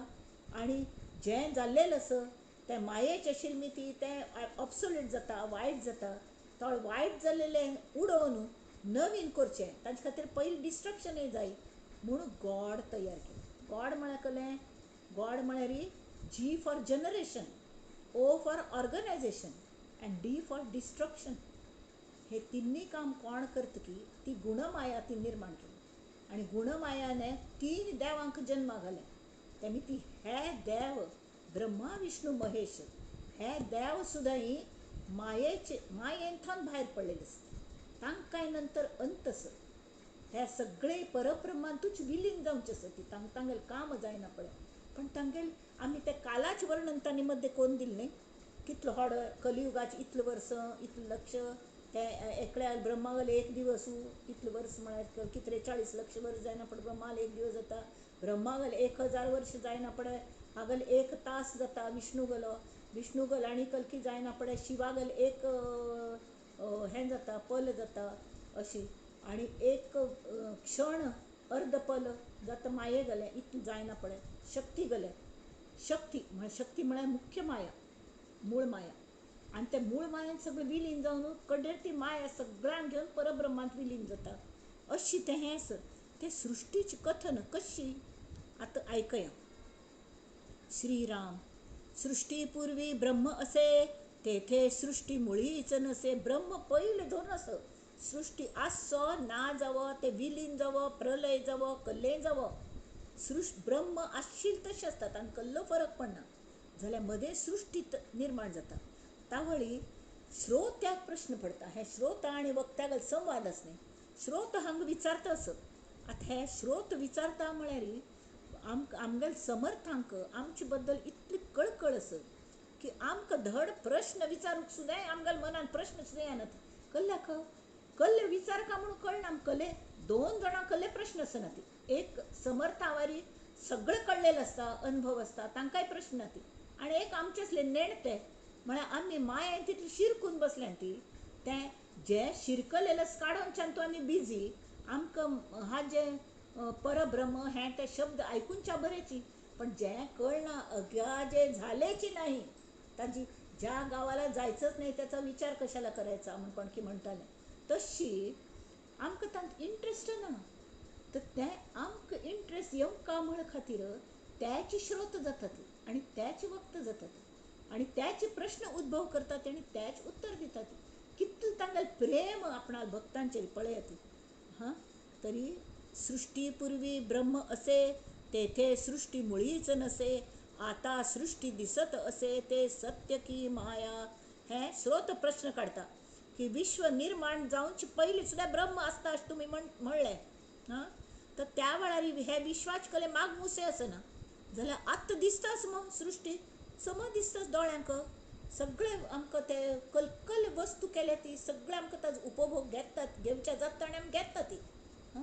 आनी जें जाल्लेलें आसा तें मायेचें आशिल्ली ती तें ऑब्सोलेट जाता, वायट जाता. तो वायट जाल्लेलें उडोवन नवीन करचें, ताजे खातीर पयलीं डिस्ट्रक्शनूय जाय म्हणून गॉड तयार केलें. गॉड म्हळ्यार कळ्ळें, गॉड म्हळ्यार G for generation, O for organization and D for destruction. हे तिन्ही काम कोण करतकी ती गुणमाया ती निर्माण केली. आनी गुणमायाने 3 देवांक जन्माक घाले. तेमी ती हे देव ब्रह्मा विष्णू महेश हे देव सुद्दां ही मायेन थावन भायर पडलेले आसता. तांकांय नंतर अंत आसा. हे सगळे परब्रह्मांतूच विलीन जावचे आसा. ती तांगेले काम जायना पळय. पण तांगेल आमी ते कालाच वर्णन तांणी मध्ये कोण दिलें न्ही, कितलो होड कलियुगाचे इतले वर्स इतले लक्ष, ते एकल्या ब्रह्मागेले 1 दिवस इतले वर्स म्हळ्यार कितले 40 लक्ष वर्स जायना पडे, ब्रह्माला 1 दिवस जाता. ब्रह्मागेले 1000 वर्ष जायना पडे, हागेले 1 तास जाता. विष्णुगल आनी कलकी जायना पडे, शिवागेले 1 हें जाता, पल जाता अशी. आनी 1 क्षण अर्धपल जाता माये गेले इतलें जायना पडे. शक्ती गेले, शक्ती म्हळ्यार मुख्य माया, मूळ माया. आनी ते मूळ मायेन सगळें विलीन जावन कडेर ती माया सगळ्यांक घेवन परब्रह्मांत विलीन जाता. अशी तें हें आसा. ते सृश्टीची कथन कशी आतां आयकया. श्रीराम. सृष्टीपूर्वी ब्रह्म असे, तेथे सृष्टी मुळीच नसे. ब्रह्म पयले धरून आसा. सृष्टी आसचो ना जावो, ते विलीन जावो, प्रलय जावो, कल्लें जावो, ब्रह्म आशिल्ले तशें आसता, तांकां कसलो फरक पडना. जाल्यार मदें सृष्टी निर्माण जाता. तावळी श्रोत्याक प्रश्न पडटा. हे श्रोता आनी वक्त्यागेलो संवाद आसा न्ही. श्रोत हांगा विचारता आसत. आतां हे श्रोत विचारता म्हळ्यार आमगेल्या समर्थांक आमचे बद्दल इतली कळकळ आसत की आमकां धड प्रश्न विचारूंक सुद्दां आमगेल्या मनान प्रश्न सुद्दां येनात. कल्ल्याक कल्ले विचारका म्हणून कळना. कले 2 जाणां कल्ले प्रश्न आसना. ती एक समर्थावारी सगळें कळलेलें आसता, अनुभव आसता, तांकांय प्रश्न ना. ती आनी एक आमचे असले नेणटे म्हळ्यार आमी मायेन तितली शिरकून बसल्यान ती तें जें शिरकलेलें काडोनच्यान तो आमी बिजी. आमकां हा जे परब्रह्म हें ते शब्द आयकूनच्या बरेची, पण जें कळना अज्ञा जे झालेची नाही, ताजी ज्या गावाला जायचंच नाही त्याचा विचार कशाला करायचा म्हणून कोणकी म्हणटाले. तशी आमकां तांत इंट्रस्ट ना. तर तें आमकां इंट्रस्ट येवंका म्हण खातीर त्याची श्रोत जातात आनी त्याची वक्त जातात आनी त्याचे प्रश्न उद्भव करतात आनी त्याच उत्तर दितात. कितलें तांगेलें प्रेम आपणा भक्तांचेर पळयात. हां, तरी सृष्टीपूर्वी ब्रह्म असे, तेथे सृष्टी मुळीच नसे. आता सृष्टी दिसत असे, ते सत्य की माया. हे श्रोत प्रश्न काढता की विश्व निर्माण जावचे पयलीं सुद्दां ब्रह्म आसता अशें तुमी म्हणलें. हां, तर त्या वेळार हे विश्वाचे कले माग मुसे आसना. जाल्यार आत्तां दिसताच मग सृश्टी समज दिसताच दोळ्यांक. सगळें आमकां ते कलकल वस्तू केले ती सगळे आमकां ताजो उपभोग घेवचे जाता आनी आमी घेता ती. हां,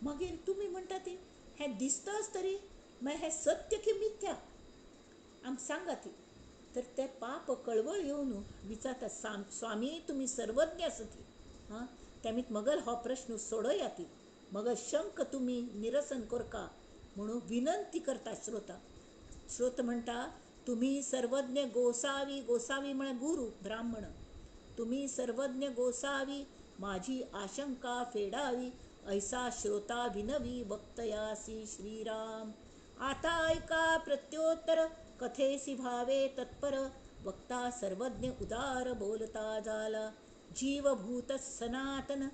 मागीर तुमी म्हणटा ती हें दिसताच तरी मागीर हें सत्य की मिथ्या आमकां सांगा ती. तर ते पाप कळवळ येवन विचारता, स्वामी तुमी सर्वज्ञ आसा ती. हां, तेमी मगल हो प्रश्न सोडया ती. मगल शंक तुमी निरसन करका म्हणून विनंती करता श्रोता. श्रोत म्हणटा तुम्ही सर्वज्ञ गोसावी. गोसावी म्हळ्यार गुरु ब्राह्मण. तुम्ही सर्वज्ञ गोसावी, माझी आशंका फेडावी. ऐसा श्रोता विनवी वक्तयासी श्रीराम. आता ऐका प्रत्योत्तर कथेसी भावे तत्पर वक्ता सर्वज्ञ उदार बोलता जाला जीवभूत सनातन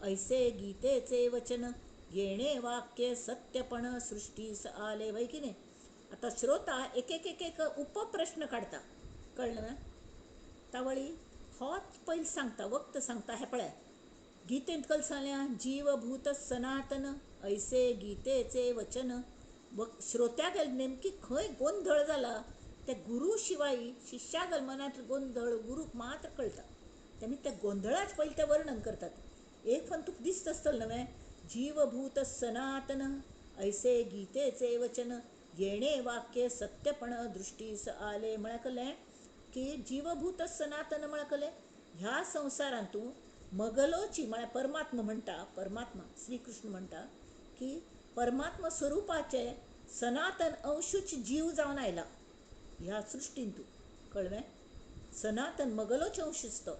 ऐसे गीतेचे वचन येणे वाक्य सत्यपण सृष्टीस आले. वै की नाही. आता श्रोता एक एक एक एक उपप्रश्न काढता, कळलं ना. तावळी होच पहिले सांगता वक्त सांगता हे पळय गीतेंत कल सांगल्या जीवभूत सनातन ऐसे गीतेचे वचन. व श्रोत्यागल नेमकी खंय गोंधळ झाला त्या गुरु शिवाय शिष्यागल मनात गोंधळ गुरुक मात्र कळटा. त्यांनी त्या गोंधळाच पहिले ते वर्णन करतात. एक पण तुक दिसत असतल नव्हे, जीवभूत सनातन ऐसे गीतेचे वचन येणे वाक्य सत्यपण दृष्टीस आले. म्हळकले की जीवभूत सनातन म्हळकले ह्या संसारांतू मगलोची म्हळ्या परमात्मा म्हणटा, परमात्मा श्रीकृष्ण म्हणटा की परमात्मा स्वरूपाचे सनातन अंशूच जीव जावन आयला ह्या सृष्टींतू. कळवे सनातन मगलोच अंश असतो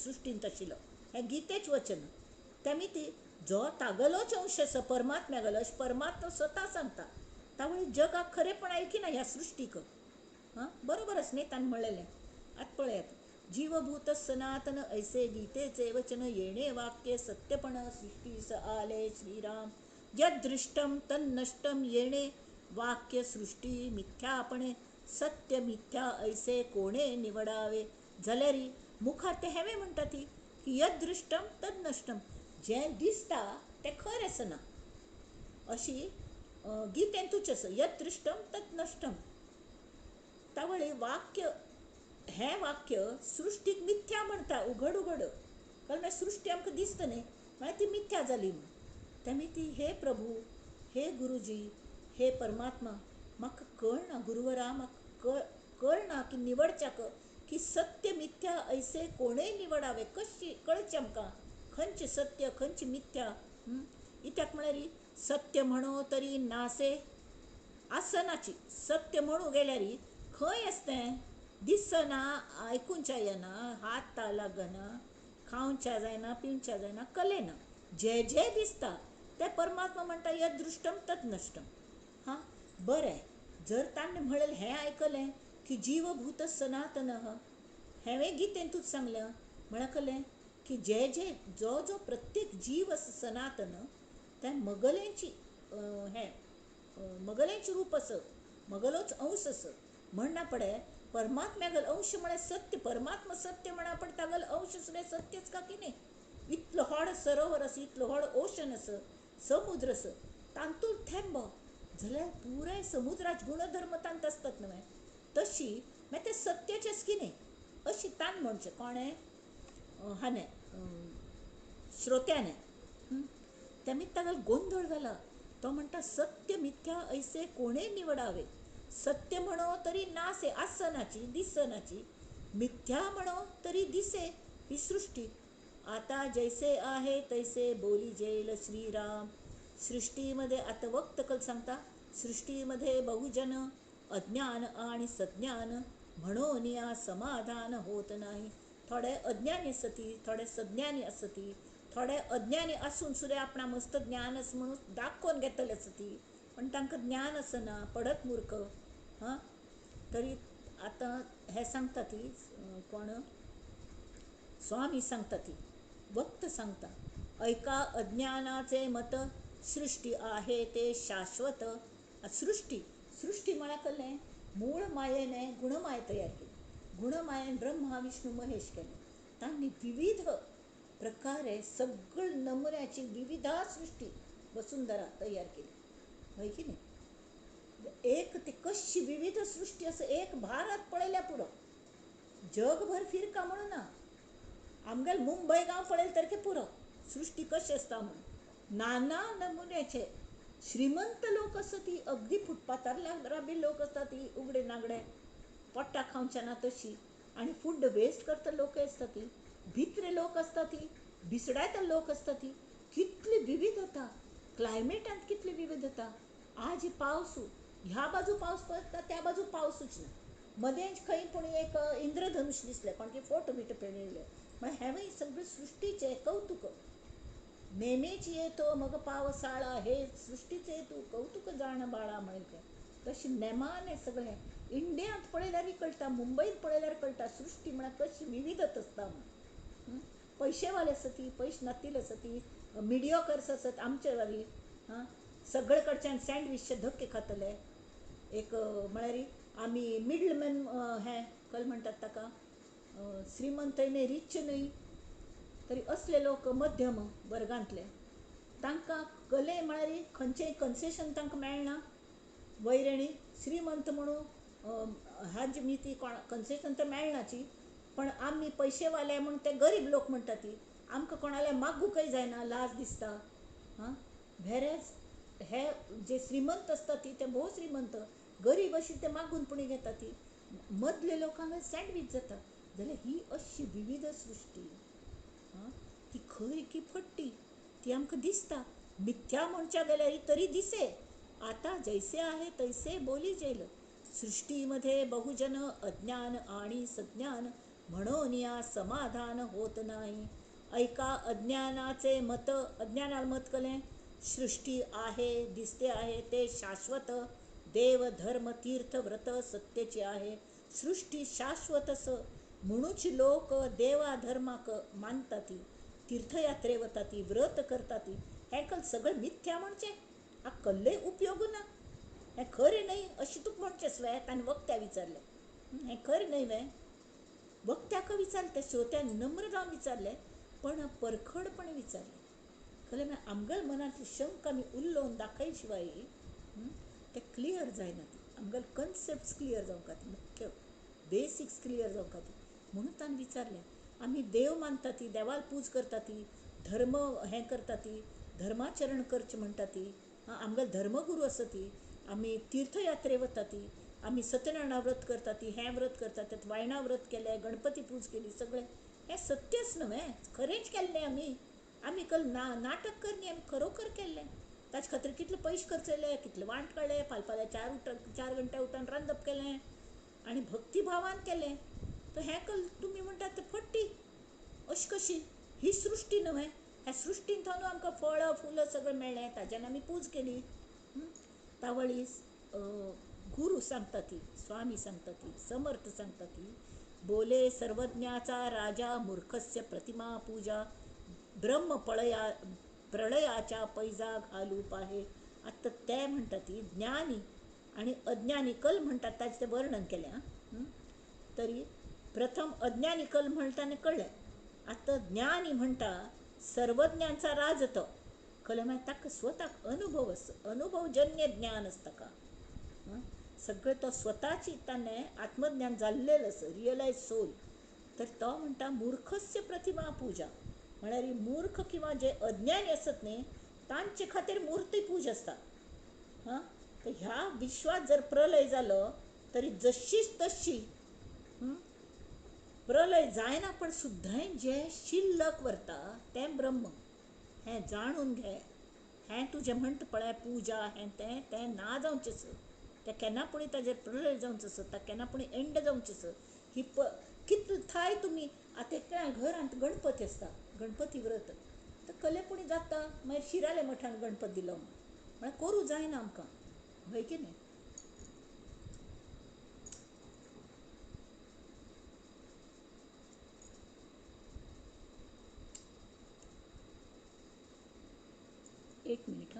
सृष्टींत आशिल्लो हे गीतेच वचन. त्यामी ती जो तागलोच अंश आसा परमात्म्यागलो अशें परमात्मा स्वता सांगता. तावळी जगाक खरेपण आयले की ना ह्या सृष्टीक. हां बरोबर आसा न्ही ताणें म्हणलेलें. आतां पळयात जीवभूत सनातन ऐसे गीतेचे वचन येणे वाक्य सत्यपण सृष्टीस आले. श्रीराम यदृष्टम तन्नष्टम येणे वाक्य सृष्टी मिथ्यापणे सत्य मिथ्या ऐसे कोणे निवडावे. जाल्यारी मुखार ते हेवे म्हणटा ती की यदृष्टम तन्नष्टम जें दिसता तें खरें आसना अशी गीतेंतूच आसा. यदृष्टम तन्नष्टम तावळी वाक्य हें वाक्य सृष्टीक मिथ्या म्हणटा उघड उघड. कारण सृष्टी आमकां दिसता न्ही म्हळ्यार ती मिथ्या जाली म्हूण. तेमी ती हे प्रभू हे गुरुजी हे परमात्मा म्हाका कळना गुरुवरा म्हाका कळना की निवडच्याक की सत्य मिथ्या ऐसे कोणेय निवडावे. कशी कळचें आमकां खंयचें सत्य खंयचें मिथ्या. इत्याक म्हळ्यार सत्य म्हणो तरी नासे आसनाची. सत्य म्हणू गेल्यार खंय आसतें दिसना आयकूंच्या येना हात लागना खावच्या जायना पिवच्या जायना कलेना. जे जे दिसता ते परमात्मा म्हणटा यदृष्टम तन्नष्टम. हां बरें जर ताणें म्हणलें हें आयकलें की जीवभूत सनातन हें गीतेंतूच सांगलें म्हळकलें की जे जे जो जो प्रत्येक जीव आसा सनातन तें मगलेंची हें मगलेंचें रूप आसा मगलोच अंश आसा. म्हणना पडे परमात्म्यागल अंश म्हळ्यार सत्य. परमात्मा सत्य म्हणा पण तागल अंश सुद्दां सत्यच का की न्ही. इतलो व्हड सरोवर आसा इतलो व्हड ओशन आसा समुद्र आसा तांतूंत थेंब जाल्यार पुराय समुद्राचे गुणधर्म तांत आसतात न्हय. तशी मागीर ते सत्यच आसा की न्ही अशी तान म्हणचें कोणें हाणें श्रोत्याने. तेमी तागेलो गोंधळ जाला. तो म्हणटा सत्य मिथ्या ऐसे कोणे निवडावे. सत्य म्हणो तरी नासे आसनाची दिसनाची मिथ्या म्हणो तरी दिसे ही सृष्टी. आता जैसे आहे तैसे बोली जेल श्रीराम. सृष्टीमध्ये आता वक्त कल सांगता सृष्टीमध्ये बहुजन अज्ञान आणि सज्ञान म्हणून या समाधान होत नाही. थोडे अज्ञानी असती थोडे सज्ञानी असती. थोडे अज्ञानी असून सुद्दां आपणा मस्त ज्ञान आसा म्हणून दाखोवन घेतले असती पण तांकां ज्ञान आसना पडत मूर्ख. हां तरी आतां हें सांगता ती कोण स्वामी सांगता ती वक्त सांगता ऐका अज्ञानाचे मत सृष्टी आहे ते शाश्वत. सृष्टी सृष्टी म्हळ्यार कळ्ळें मूळ मायेने गुणमाय तयार केली. गुणमायेन ब्रह्मा विष्णू महेश केले. तांणी विविध प्रकारे सगळ्या नमुन्याची विविधा सृष्टी वसुंधरा तयार केली. होय की न्ही. एक ती कशी विविध सृष्टी आसा एक भारत पळयल्या पुरो जगभर फिरका म्हणून ना. आमगेल मुंबय गांव पळयलें तरी पुरो सृष्टी कशी आसता म्हणून. नाना नमुन्याचे श्रीमंत लोक आसा ती अगदी फुटपाथार राबी लोक आसता ती उगडे नागडे पोट्टा खावच्या ना तशी आनी फूड वेस्ट करता लोक आसता ती. भित्रे लोक आसता ती भिसडायता लोक आसता ती. कितली विविधता क्लायमेटांत कितली विविधता. आज पावस ह्या बाजू पावस पडटा त्या बाजू पावसूच ना. मदेंच खंय पूण एक इंद्रधनुश दिसलें कोण की फोटो बिटो पळयले म्हळ्यार हें सगळें सृष्टीचें कौतुक. नेमीच येतो मग पावसाळा हे सृष्टीचे तू कौतुक जाण बाळा म्हणलें. तशी नेमान हें सगळें इंडियांत पळयल्यार कळटा, मुंबईत पळयल्यार कळटा सृश्टी म्हळ्यार कशी विविधत आसता म्हणून. पैशेवाले आसत पयशे नातिले आसत, मिडियोकर्स आसत आमचे वाली, सगळे कडच्यान सँडविचचे धक्के खातले. एक म्हळ्यार आमी मिडलमॅन, हें कल म्हणटात ताका, श्रीमंतय न्हय रिच न्हय, तरी असले लोक मध्यम वर्गांतले, तांकां कले म्हळ्यार खंयचेंय कन्सेशन तांकां मेळना. वैरणी श्रीमंत म्हणून हाजी मिती कन्सेशन तर मेळनाची, पण आमी पयशेवाले म्हणून ते गरीब लोक म्हणटा ती, आमकां कोणाले मागूकय जायना, लाज दिसता. व्हेरेज हे जे श्रीमंत आसता ती ते भोव श्रीमंत, गरीब अशी ते मागून पुणी घेता ती, मदले लोकांक सँडवीच जाता. जाल्यार ही अशी विविध सृश्टी, ती खरी की फट्टी ती आमकां दिसता. मिथ्या म्हणच्या गेल्यार तरी दिसे, आता जैसे आहे तैसे बोली जेल. सृष्टीमध्ये बहुजन अज्ञान आणि सज्ञान, म्हणून या समाधान होत नाही. ऐका अज्ञानाचे मत, अज्ञानाला मत कले, सृष्टी आहे दिसते आहे ते शाश्वत, देव धर्म तीर्थ व्रत सत्यचे आहे. सृष्टी शाश्वतस म्हणूच लोक देवा धर्माक मानतात, तीर्थयात्रे वतात, व्रत करतात. हें कल सगळं मिथ्या म्हणचे, हा कल्ले उपयोग ना. हें खरें नाही अशी तूं म्हणचेस वे. ताणें वक्त्या विचारलें, हें खरें नाही वे. वक्त्याक विचारले, श्रोत्यान नम्र जावन विचारले, पण परखडपणे विचारले. कळ्ळें न्हय, आमगेल मनांतली शंक आमी उलोवन दाखय शिवाय ते क्लियर जायना. ती आमगेल कन्सेप्ट्स क्लियर जावंक खातीर, मुख्य बेसिक्स क्लियर जावंक खातीर म्हणून ताणें विचारलें. आमी देव मानता ती, देवाल पूज करता ती, धर्म हें करता ती, धर्माचरण करचें म्हणटा ती, आमगेल धर्मगुरू आसा ती, आमी तीर्थयात्रे वता ती, आमी सत्यनारायणा व्रत करता ती, हें व्रत करता तें वायणा व्रत केलें, गणपती पूज केली, सगळें हें सत्यच न्हय, खरेंच केल्लें आमी. आमी कल नाटक करनी, आमी खरोखर केल्लें. ताचे खातीर कितले पयशे खर्च केले, कितले वांट काडले, फाल्यां 4 घंटे उठून रांदप केलें आनी भक्तिभावान केलें. तर हें कल तुमी म्हणटात तें फट्टी अशी कशी? ही सृश्टी न्हय, ह्या सृश्टीन थानू आमकां फळां फुलां सगळें मेळ्ळें, ताच्यान आमी पूज केली. तावळी गुरू सांगता ती, स्वामी सांगता ती, समर्थ सांगता ती, बोले सर्वज्ञाचा राजा, मूर्खस्य प्रतिमा पूजा, ब्रह्म प्रलयाच्या पैजा घालू पाहे. आता ते म्हणटा ती ज्ञानी आणि अज्ञानी कल म्हणटात ताचें तें वर्णन केलें. तरी प्रथम अज्ञानी कल म्हणटाने कळ्ळें. आता ज्ञानी म्हणटा सर्वज्ञांचा राज तो, कळ्ळें मागीर ताका स्वताक अनुभव आसा, अनुभवजन्य ज्ञान आसता ताका. सगळें तो स्वताची ताणें आत्मज्ञान जाल्लेलें आसा, रियलायज सोल. तर तो म्हणटा मूर्खस्य प्रतिमा पूजा, म्हळ्यार मूर्ख किंवा जे अज्ञानी आसत न्ही तांचे खातीर मुर्ती पूज आसता. तर ह्या विश्वात जर प्रलय जालो तरी जशीच तशी प्रलय जायना, पण सुद्दांय जे शिल्लक व्हरता तें ब्रह्म. हें जाणून घे, हें तुजें म्हणटा पळय पुजा, हें तें ना जावचें आसा, तें केन्नापुणी ताजेर प्रलय जावचो आसा, ताका केन्नापुणी एंड जावचें आसा. ही कितले थाय तुमी आतां एकट्या घरांत गणपती आसता, गणपती व्रत तर कलेपुणी जाता, मागीर शिराले मठान गणपती दिलो म्हळ्यार करूं जायना आमकां, हय की न्ही? एक मिनिट.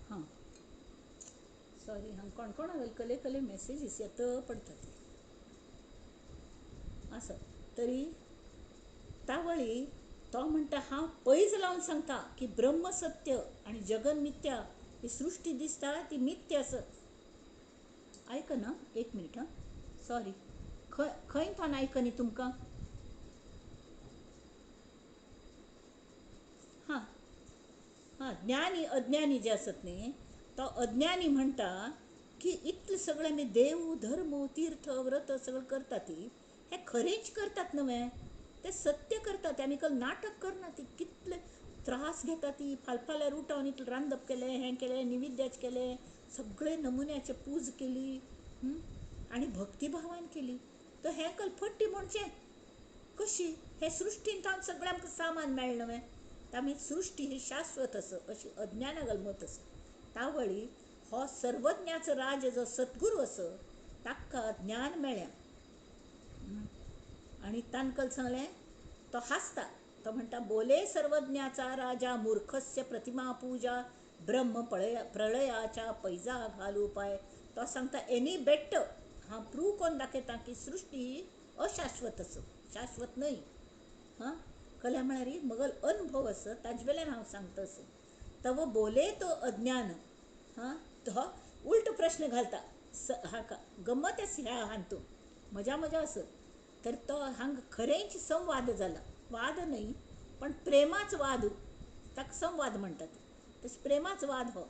हां सॉरी, कोण कले कले मेसेजीस येत पडटात असं. तरी तावळी तो म्हणटा हांव पैज लावन सांगता की ब्रह्म सत्य आणि जगन मिथ्या. ही सृष्टी दिसता ती मिथ्या आसत. ऐक ना एक मिनिट. सॉरी, खंय थान आयकनी तुमकां? हां हां, ज्ञानी अज्ञानी जे आसत न्ही, तो अज्ञानी म्हणटा की इतलें सगळें आमी देव धर्म तीर्थ व्रत सगळें करता ती, हें खरेंच करतात न्हय, तें सत्य करतात. आमी कल नाटक करना. ती कितले त्रास घेता ती, फाल्यां उठोन इतलें रांदप केलें, हें केलें, निविद्याच केलें, सगळे नमुन्याचे पूज केली आनी भक्तिभावान केली. तर हें कलफट्टी म्हणचें कशी हे सृश्टीन तावन सगळें आमकां सामान मेळ्ळें न्हय. आमी सृश्टी ही शाश्वत आसा अशी अज्ञानागल मत आसा. तावळी हो सर्वज्ञाचो राज जो सद्गुरू आसा ताका ज्ञान मेळ्ळें. आनी तांकां सांगलें तो हांसता. तो म्हणटा बोले सर्वज्ञाचा राजा मूर्खस्य प्रतिमा पूजा ब्रह्म प्रळयाच्या पैजा घालू पाय. तो सांगता एनी बेट्ट हांव प्रूव करून दाखयता की सृश्टी ही अशाश्वत आसा, शाश्वत न्हय. हां कल्या म्हळ्यार मगल अनुभव आसा ताजे वेल्यान हांव सांगता आसा. तव बोले तो अज्ञान. हां तो उल्ट प्रश्न घालता हाका. गंमत आसा ह्या हातूं, मजा आसा. तर तो हांगा खरेंच संवाद जाला. वाद न्हय पण प्रेमाच वाद, ताका संवाद म्हणटात. तशें प्रेमाच वाद हो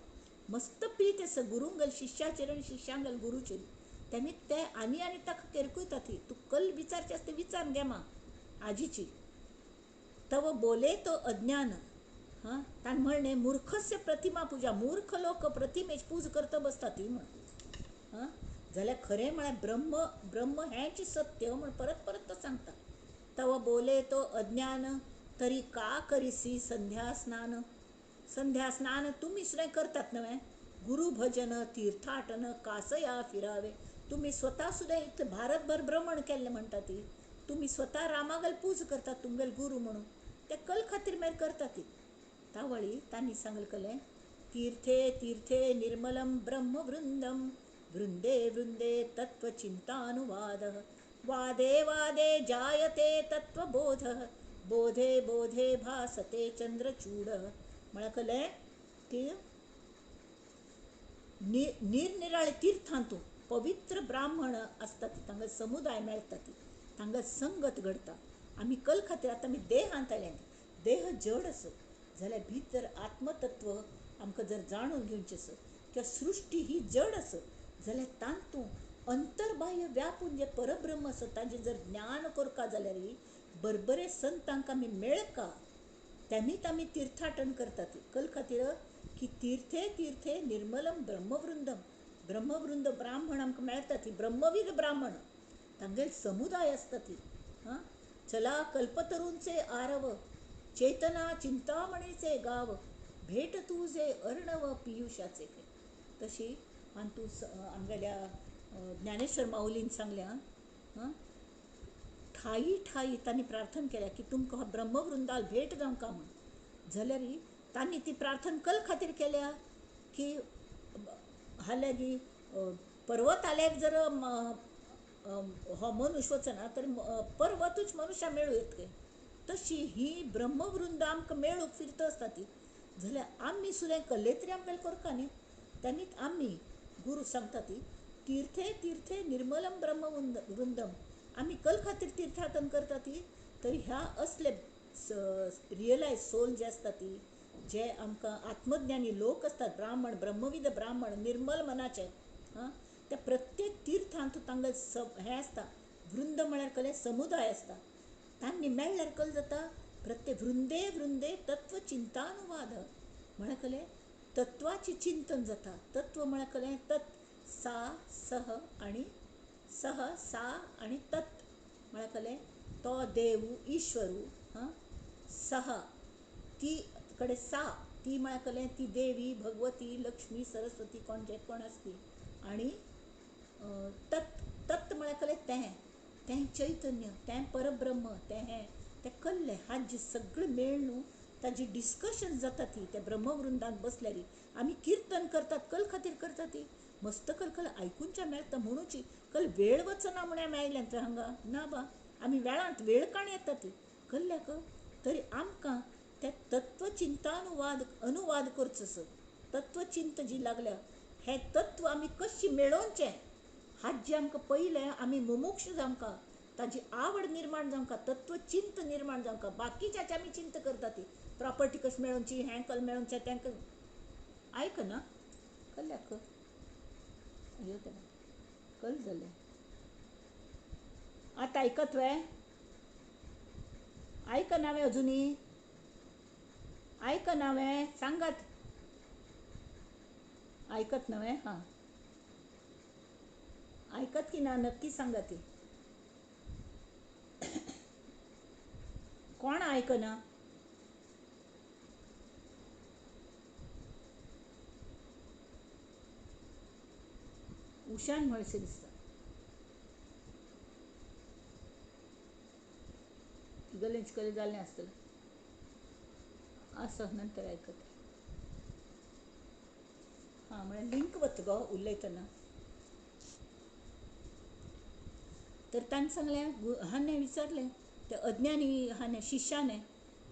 मस्त प्रीत आसा गुरूंगल शिश्याचेर आनी शिश्यांगल गुरूचेर. तेमी ते आनी ताका केरकुयता ती. तूं कल विचारची आसता विचार घे मा आजीची. तव बोले तो अज्ञान. हां ताणें म्हणलें मूर्खस्य प्रतिमा पूजा. मूर्ख लोक प्रतिमेची पूज करता बसता ती म्हण. हां जाल्यार खरें म्हळ्यार ब्रह्म हेंच सत्य म्हण परत परत तो सांगता. तव बोले तो अज्ञान तरी का करिसी संध्या स्नान. संध्या स्नान तुम्ही सुद्धा करतात नव्हे. गुरु भजन तीर्थाटन कासया फिरावे. तुम्ही स्वतः सुद्धा इथं भारतभर भ्रमण केल्लें म्हणटा ती. तुम्ही स्वतः रामागल पूज करतात तुमगेल गुरु म्हणून. ते कल खातीर मागीर करता ती. तावळी तांणी सांगलें कलें तीर्थे तीर्थे निर्मलम ब्रह्मवृंदम वृंदे वृंदे तत्वचिंतानुवाद वादे वादे जायते तत्वबोध बोधे बोधे भासते चंद्रचूड. म्हळ्यार की निरनिराळे तीर्थांतूं पवित्र ब्राह्मण आसता ती. तांकां समुदाय मेळटा ती. तांकां संगत घडटा. आमी कल खातीर आतां आमी देहांत आयल्यात. देह जड आसा जाल्यार भितर आत्मतत्व आमकां जर जाणून घेवचें आसा किंवां सृश्टी ही जड आसा जाल्यार तांतूं अंतर्बाह्य व्यापून जे परब्रह्म आसा ताजें जर ज्ञान करता जाल्यार बरबरे संतांक आमी मेळका. तेमीच आमी तीर्थाटन करता ती. कल खातीर की तीर्थे तीर्थे निर्मलम ब्रह्मवृंदम. ब्रह्मवृंद ब्राह्मण आमकां मेळटा ती. ब्रह्मविद ब्राह्मण तांगेल समुदाय आसता ती. हां चला कल्पतरूंचे आरव चेतना चिंतामणीचे गाव भेट तुझे अर्णव पियुषाचे. तशी हातूं आमगेल्या ज्ञानेश्वर माऊलीन सांगल्या. हां ठाई ठाई तांणी प्रार्थना केल्या की तुमकां हो ब्रह्मवृंदाल भेट जावंका म्हण. जाल्यार तांणी ती प्रार्थना कल खातीर केल्या की हाल्यागी पर्वतालेक जर हो मनुष्य वचना तर पर्वतूच मनुश्या मेळूं येतले. तशी ही ब्रह्मवृंद आमकां मेळूंक फिरता आसता ती. जाल्यार आमी सुद्दां कसले तरी आमगेले करता न्ही. तेन्नीच आमी गुरू सांगता ती तीर्थे तीर्थे निर्मलम ब्रह्मवृंदम. आमी कल खातीर तीर्थाटन करता ती. तर ह्या असले रियलायज सोल जे आसता ती, जे आमकां आत्मज्ञानी लोक असतात ब्राह्मण ब्रह्मविद ब्राह्मण निर्मल मनाचे. हां त्या प्रत्येक तीर्थांत तांगेल हें आसता. वृंद म्हळ्यार कले समुदाय आसता. तांणी मेळ्ळ्यार कल जाता प्रत्येक वृंदे वृंदे तत्वचिंतानुवाद. म्हळ्यार कले तत्वाची चिंतन जाता. तत्व म्हळ्यार कले तत् सा सह आणि सह सा आणि तत् म्हळ्यार कले तो देव ईश्वरू. हां सहा ती कडे सा ती म्हळ्यार कले ती देवी भगवती लक्ष्मी सरस्वती कोण जे कोण आसती. आणि तत् तत् म्हळ्यार कले तें चैतन्य तें परब्रह्म तें कल्ले हाजी सगळें मेळ न्हू. ताजी डिस्कशन जाता ती. त्या ब्रह्मवृंदांत बसल्यार आमी कीर्तन करतात कल खातीर करता ती. मस्त कल आयकूनच्या मेळटा म्हणूची. कल वेळ वचना म्हण आमी आयल्यात तर हांगा ना बा. आमी वेळांत वेळ काण येता ती कल्ल्याक. तरी आमकां ते अनुवाद करचो आसा. तत्वचिंत जी लागल्या हें तत्व आमी कशी मेळोवचें हाजी आमकां पयलें आमी मुमुक्ष जावंका. ताजी आवड निर्माण जावंका. तत्वचिंत निर्माण जावंका. बाकीच्याची आमी चिंत करता ती प्रॉपर्टी कशी मेळोवची हें कल मेळोवचें तें आयकना कल्ल्याक यो तें कल जालें. आतां आयकत वे आयकना वे अजुनी आयकना वे सांगात आयकत नव्हे. हां ऐकत की ना नक्की सांगा ती. आयकना. उशान म्हणसे दिसता गलेंच कले जाल्लें आसतलें असं नंतर ऐकत. हां म्हळ्यार लिंक वता गो उलयतना. तर ताणें सांगलें, हांणे विचारलें त्या अज्ञानी हांणे शिष्याने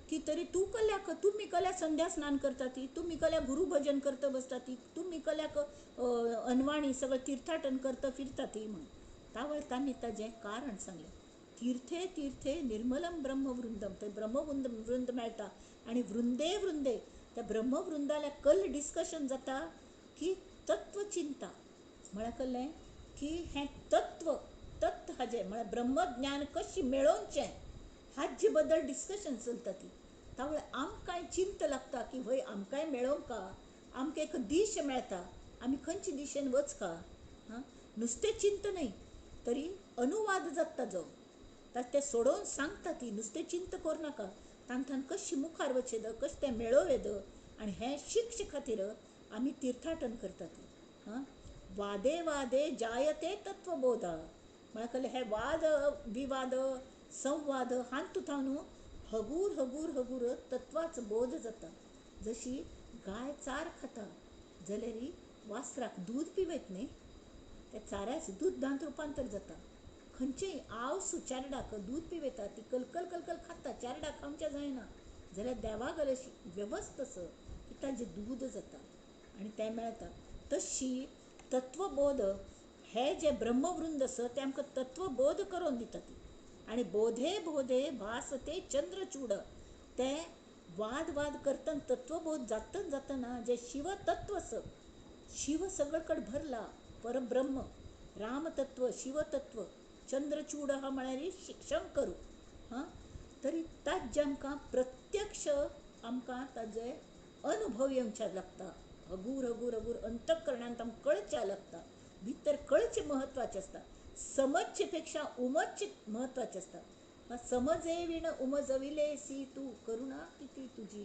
की तरी तू कल्याक, तुम्ही कल्या संध्या स्नान करता ती, तुम्ही कल्या गुरुभजन करता बसता ती, तुम्ही कल्याक अनवाणी सगळं तीर्थाटन करता फिरता ती म्हणून. त्यावेळेस तांणी ताजें कारण सांगलें. तीर्थे तीर्थे निर्मलम ब्रह्मवृंदम. थंय ब्रह्मवृंद मेळटा आनी वृंदे वृंदे त्या ब्रह्मवृंदाल्या कल्ल डिस्कशन जाता की तत्वचिंता. म्हळ्यार कळ्ळें की हें तत्व तत्व हाजें म्हळ्यार ब्रह्मज्ञान कशें मेळोवचें हाजे बद्दल डिस्कशन चलता ती. त्यामुळे आमकांय चिंत लागता की हय आमकांय मेळोवंका, आमकां एक दिश मेळटा, आमी खंयचे दिशेन वचका. हां नुस्तें चिंत न्हय तरी अनुवाद जाता ताजो. ते सोडोवन सांगता ती, नुस्तें चिंत करनाका, तांकां कशें मुखार वचेद, कशें तें मेळोवेद. आनी हें शिक्षे खातीर आमी तीर्थाटन करता ती. हां वादे वादे जायते तत्वबोधा. म्हळ्यार कळ्ळें हे वाद विवाद संवाद हातूंत न्हू हगूर हगूर हगूर तत्वाचो बोध जाता. जशी गाय चार खाता जाल्यार वासराक दूद पिवयत न्ही, त्या चाराचें दुधांत रुपांतर जाता. खंयचेय आवसू चारडाक दूद पिवयता, ती कलकल कलकल खाता, चारडाक खावचें जायना जाल्यार देवा अशी वेवस्थ आसा की ताजें दूद जाता आनी तें मेळटा. तशी तत्वबोध हे जे ब्रह्मवृंद आसा ते आमकां तत्वबोध करून दिता ती. आनी बोधे बोधे भास ते चंद्रचूड. ते वाद वाद करतना तत्वबोध जातना जे शिवतत्व आसा, शिव सगळे कडेन भरला, परब्रह्म रामतत्व शिवतत्व चंद्रचूड हा म्हळ्यार शंकर. हां तरी ताजे आमकां प्रत्यक्ष आमकां ताजे अनुभव येवचे लागता. हगूर हगूर हगूर अंतकरणांत आमकां कळचें लागता. भितर कळचें म्हत्वाचें आसता. समजचे पेक्षा उमजचें म्हत्वाचें आसता. समजे विण उमजविलेसी तू, करुणा किती तुझी,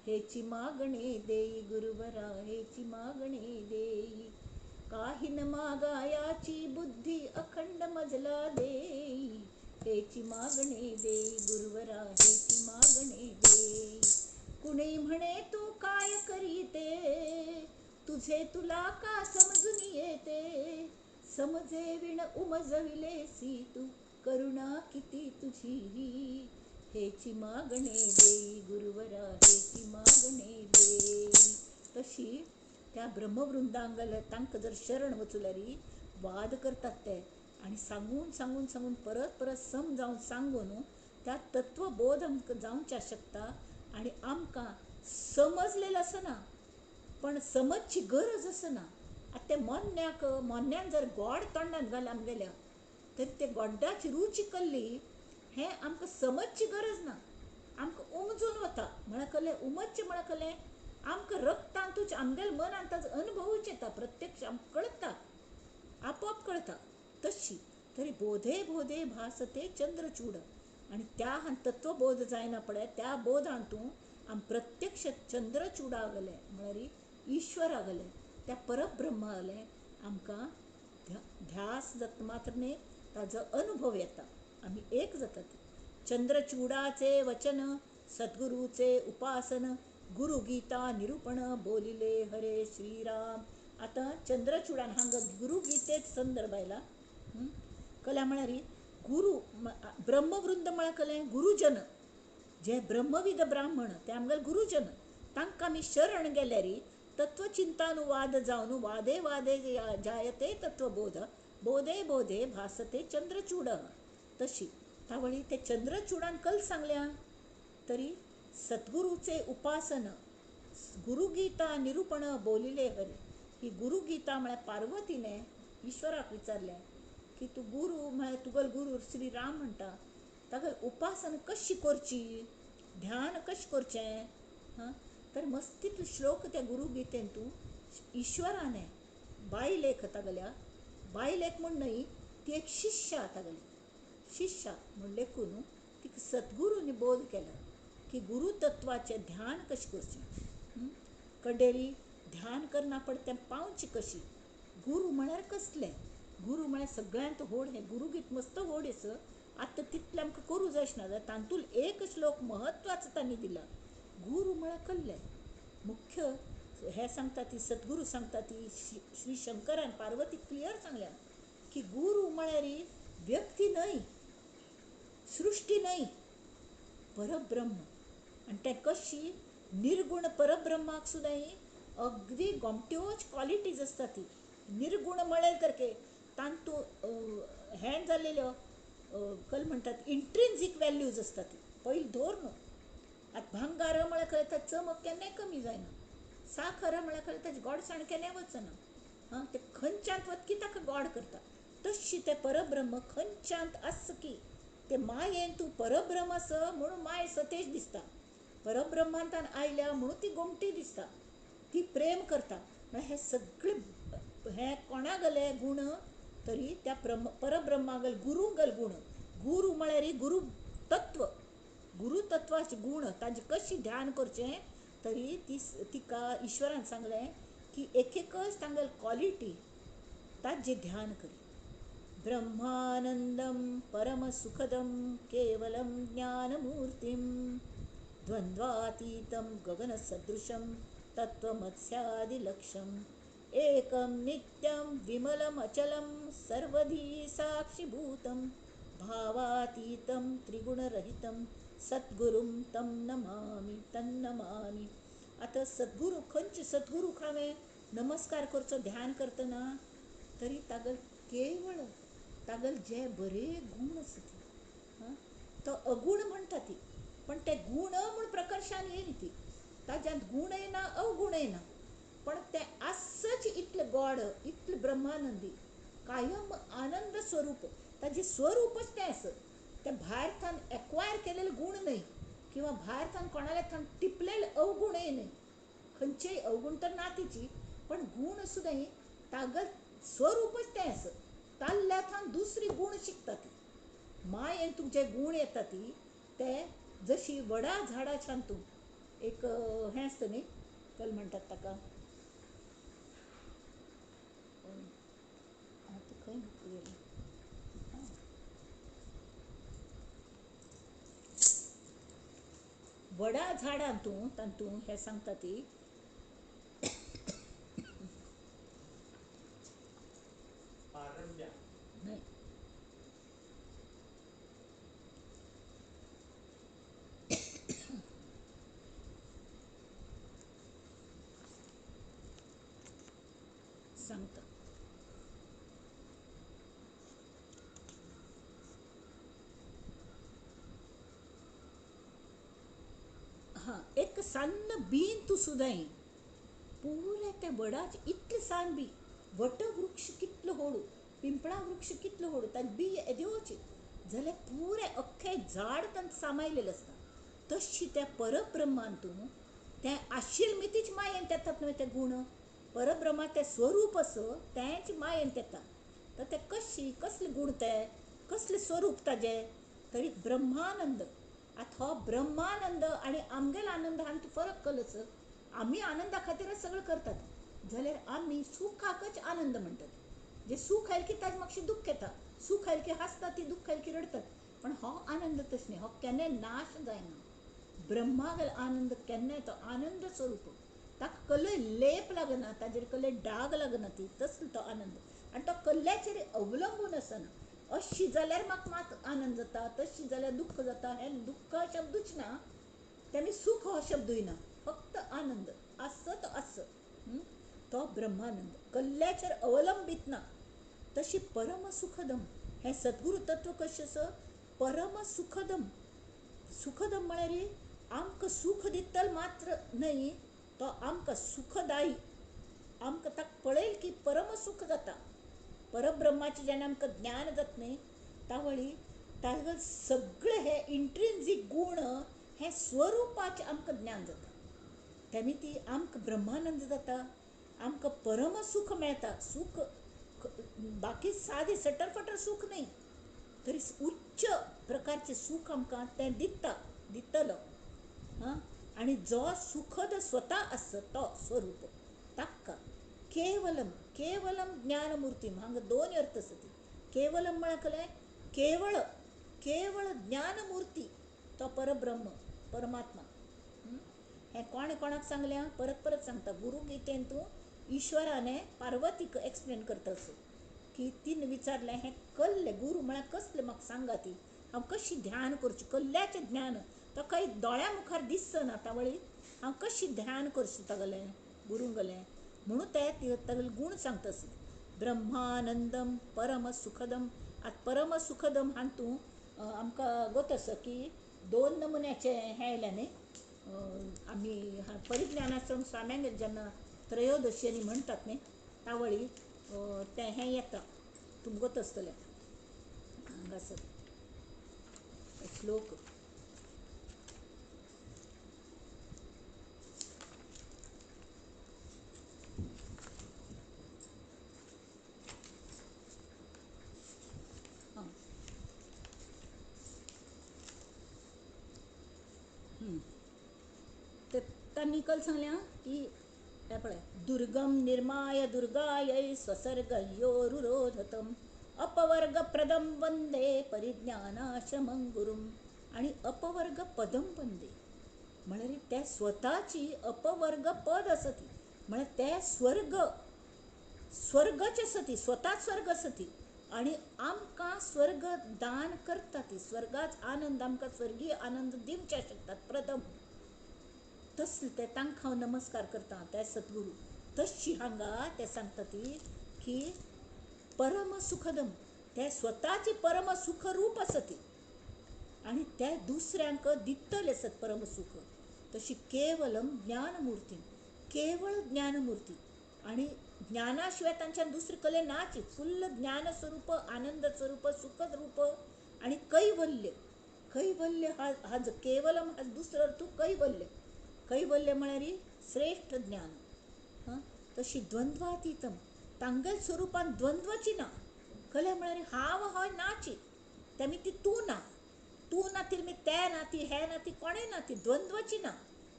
हेची मागणे देई गुरुवरा, हेची मागणे देई. काही न मागायाची बुद्धी अखंड मजला देई, हेची मागणे देई गुरुवरा, हेची मागणे देई. कुणी म्हणे तू काय करीते, तुझे तुला का समजून येते, समजे विण उमजविलेसी तू, करुणा किती तुझी, हेची मागणे देई गुरुवरा, हेची मागणे देई. तशी त्या ब्रह्मवृंदांगल तांकां जर शरण वचुल्यार वाद करतात ते, आनी सांगून सांगून सांगून परत परत समजावन सांगून त्या तत्वबोध आमकां जावच्या शकता. आनी आमकां समजलेलं आसना पण समजची गरज आसना. आतां ते मोन्यान जर गोड तोंडांत घालून गेल्या तर ते गोड्डाची रुची कल्ली हें आमकां समजची गरज ना, आमकां उमजून वता. म्हळ्यार कळ्ळें उमजचें म्हळ्यार कळ्ळें आमकां रक्तांतूच आमगेल्या मनांत ताजो अनुभवूच येता, प्रत्यक्ष आमकां कळटा, आपोआप कळटा. तशी तरी बोधे बोधे भास ते चंद्रचूड. आनी त्या तत्वबोध जायना पळय त्या बोधांतूं आमी प्रत्यक्ष चंद्रचूडा गेले म्हळ्यार ईश्वरा गेले, त्या परब्रह्मा गेले आमकां ध्यास जाता मात्र न्ही, ताजो अनुभव येता. आमी एक जाता ती. चंद्रचूडाचे वचन सद्गुरूचे उपासन, गुरुगीता निरूपण बोलिले हरे श्रीराम. आतां चंद्रचूडान हांगा गुरुगीतेच संदर्भ आयला. कला म्हळ्यार गुरु ब्रह्मवृंद म्हळ्यार कळ्ळें गुरुजन, जे ब्रह्मविद ब्राह्मण ते आमगेले गुरुजन. तांकां आमी शरण गेल्यार तत्वचिंतानुवाद जावन वादे वादे जायते तत्वबोध, बोधे बोधे भासते चंद्रचूड. तशी तावळी ते चंद्रचूडान कल सांगल्या तरी सद्गुरूचे उपासन, गुरुगीता निरूपण बोलिले हरे. ही गुरुगीता म्हळ्यार पार्वतीने ईश्वराक विचारलें की तूं गुरु म्हळ्यार तुगेलो गुरू श्री राम म्हणटा, ताका उपासना कशी करची, ध्यान कशें करचें. हां तर मस्तीतलो श्लोक त्या गुरुगीतेन तूं ईश्वराने बायलेक तागेल्या बायलेक म्हण न्हय ती एक शिश्या तागेली शिश्या म्हण लेखून ती सद्गुरूंनी बोध केला की गुरुतत्वाचें ध्यान कशें करचें. कडेरी ध्यान करना पड तें पावचें कशी. गुरू म्हळ्यार कसलें. गुरू म्हळ्यार सगळ्यांत व्हड हें गुरुगीत मस्त व्हड आसा. आतां तितलें आमकां करूं जाय आसना. तातूंत एक श्लोक म्हत्वाचो तांणी दिला. गुरू म्हळ्यार कसलें. मुख्य हे सांगता ती सद्गुरू सांगता ती श्री शंकरान पार्वती क्लियर सांगल्या की गुरू म्हळ्यार व्यक्ती न्हय, सृष्टी न्हय, परब्रह्म. आनी तें कशी निर्गुण परब्रह्माक सुद्दां अगदी गोमट्योच क्वॉलिटीज आसता. ती निर्गुण म्हळ्यार सारके तातूंत हें जाल्लेल्यो कल म्हणटात इंट्रिन्सीक वॅल्यूज आसता. ती पयलीं धोर न्हू. आतां भांगार म्हळ्यार खंय ताची चमक केन्नाय कमी जायना. साखर म्हळ्यार खंय ताची गोडसाण केन्नाय वचना. ते खंयच्यात वतकी ताका गोड करता. तशी ते परब्रह्म खंयच्यात आस की ते मायेन तूं परब्रह्म आस म्हणून माय सतेज दिसता. परब्रह्मांतान आयल्या म्हणून ती गोमटी दिसता. ती प्रेम करता. हे सगळे हे कोणागले गुण तरी त्या परब्रह्मागल गुरूगल गुण. गुरू म्हळ्यार गुरू तत्व, गुरुतत्वाचे गुण ताजे कशी ध्यान करचें तरी तिका ईश्वरान सांगलें की एक एकच तांगेल क्वॉलिटी ताजे ध्यान करी. ब्रह्मानंदम परमसुखदम केवलम ज्ञानमूर्तिम द्वंद्वातीतं गगनसदृशं तत्त्वमस्यादिलक्ष्यम् एकं नित्यं विमलमचलं सर्वधी साक्षिभूतं भावातीतं त्रिगुणरहितं सद्गुरुं तं नमामि. आता सद्गुरू खंयचे सद्गुरूक हांवें नमस्कार करचो ध्यान करतना तरी तागल केवळ तागल जे बरे गूण आसा तो अगूण म्हणटा ती. पण ते गुण म्हूण प्रकर्शान येयली ती. ताज्यांत गुणय ना अवगुणय ना. पण ते आसच इतलें गोड, इतलें ब्रह्मानंदी, कायम आनंद स्वरूप. ताजें स्वरूपच तें आसा. ते भायरच्यान एक्वायर केलेले गुण न्हय किंवा भायरच्यान कोणाले थंय टिपलेले अवगुणय न्हय. खंयचेय अवगुण तर ना तिची, पण गुण सुद्दां तागल स्वरूपच तें आसा. ताल्ल्या थंय दुसरी गुण शिकता ती. मायेन तुजे गुण येता ती ते जशी वडा झाडाच्यान तूं एक हें आसता न्ही, कल म्हणटात ताका खंय गेली वडा झाडां तातूंत हें सांगता ती न्हय. सांगता एक सಣ್ण बीन तूं सुद्दां पुरे त्या वडाचे इतले सान बी वटवृक्ष कितलो व्हडू, पिंपळा वृक्ष कितलो व्हडू, ताचे बी येद्योचे जाल्यार पुरे अख्खें झाड तांत सामायलेलें आसता. तशी त्या परब्रह्मान तूं तें आशिल्मितीच मायेंत येतात न्हय ते गुण. परब्रह्मा तें स्वरूप आसा तेंच मायेंत येता. तर ते कसले गुण ते, कसलें स्वरूप ताजें तरी ब्रह्मानंद. आतां हो ब्रह्मानंद आनी आमगेलो आनंद हांत फरक कलच. आमी आनंदा खातीरच सगळें करतात जाल्यार आमी सुखाकच आनंद म्हणटात. जे सूख आयलें की ताजें मातशें दुख्ख येता. सूख आयलें की हांसता ती, दुख्ख आयलें की रडटात. पण हो आनंद तसो न्हय. हो केन्नाय नाश जायना. ब्रह्मागल आनंद केन्नाय तो आनंद स्वरूप. ताका कसलोय लेप लागना, ताजेर कसले डाग लागना. ती तसलो तो आनंद. आनी तो कसल्याचेर अवलंबून आसना. अशी जाल्यार म्हाका मात आनंद जाता, तशी जाल्यार दुख्ख जाता. हें दुख्ख शब्दूच ना, तेमी सूख हो शब्दूय ना. फक्त आनंद आसत आस. तो ब्रह्मानंद कसल्याचेर अवलंबीत ना. तशी परमसुखदम हें सद्गुरू तत्व कशें आसा. परमसुखदम. सुखदम म्हळ्यार आमकां सूख दितलो मात्र न्हय, तो आमकां सुखदायी. आमकां ताका पळयलें की परमसूख जाता. परब्रह्माचें जेन्ना आमकां ज्ञान जाता न्हय तावळी तागेल सगळे हे इंट्रिन्सीक गुण हे स्वरुपाचें आमकां ज्ञान जाता. तेमी ती आमकां ब्रह्मानंद जाता. आमकां परमसूख मेळटा. सूख बाकी सादें सटर फटर सूख न्हय, तरी उच्च प्रकारचे सुख आमकां तें दितलो. आणि जो सुखद स्वता आसता तो स्वरूप ताका केवलम केवलम ज्ञानमूर्ती हांगा दोन अर्थ आसा. केवलम म्हळ्यार केवळ केवळ ज्ञानमूर्ती तो परब्रह्म परमात्मा. हे कोणाक सांगल्या परत परत सांगता. गुरु गितेन तूं ईश्वराने पार्वतीक एक्सप्लेन करता असो की तीन विचारलें हें कल्लें गुरु म्हळ्यार कसलें म्हाका सांगा ती हांव कशी ध्यान करची कल्ल्याचें ज्ञान तो काही दोळ्या मुखार दिसना तावळी हांव कशी ध्यान करची तागेलें गुरूंगलें म्हणून ते तागेले गुण सांगता असो. ब्रह्मानंदम परम सुखदम. आतां परम सुखदम हातूं आमकां गोत आसा की दोन नमुन्याचे हें आयल्या न्ही. आमी परिज्ञानाश्रम स्वाम्यांगेर जेन्ना त्रयोदशी म्हणटात न्ही तावळी तें हें येता तुमकां गोत आसतलें हांगासर श्लोक. ते तांणी कल सांगल्या की हे पळय दुर्गम निर्माय दुर्गायै स्वसर्गयोरुरोधतम अपवर्गप्रदम वंदे परिज्ञानाशमं गुरुम. आणि अपवर्ग पदम वंदे म्हळ्यार ते स्वताची अपवर्ग पद आसा ती म्हळ्यार ते स्वर्गच आसा ती स्वताच स्वर्ग आसा ती आणि आमकां स्वर्ग दान करता ती स्वर्गाच आनंद आमकां स्वर्गीय आनंद दिवचे शकतात प्रथम. तसले ते तांकां हांव नमस्कार करता ते सद्गुरू. तशी हांगा ते सांगता ती की परम सुखदम ते स्वताची परम सुख रूप आसा ती आणि ते दुसऱ्यांक दितले आसत परम सुख. तशी केवलम ज्ञानमूर्ती केवळ ज्ञानमूर्ती आणि ज्ञानाशिवाय तांच्यान दुसरे कले नाची फुल्ल ज्ञान स्वरूप आनंद स्वरूप सुख रूप आणि कैवल्य. कैवल्य हा जो केवलम हा दुसरो अर्थ कैवल्य. कैवल्य म्हळ्यार श्रेष्ठ ज्ञान. तशी द्वंद्वातीतम तांगेल स्वरूपान द्वंद्वची ना. कले म्हळ्यार हांव हय नाची तेमी ती तूं ना ती मी ते ना ती हे ना ती कोणें ना ती द्वंद्वची ना.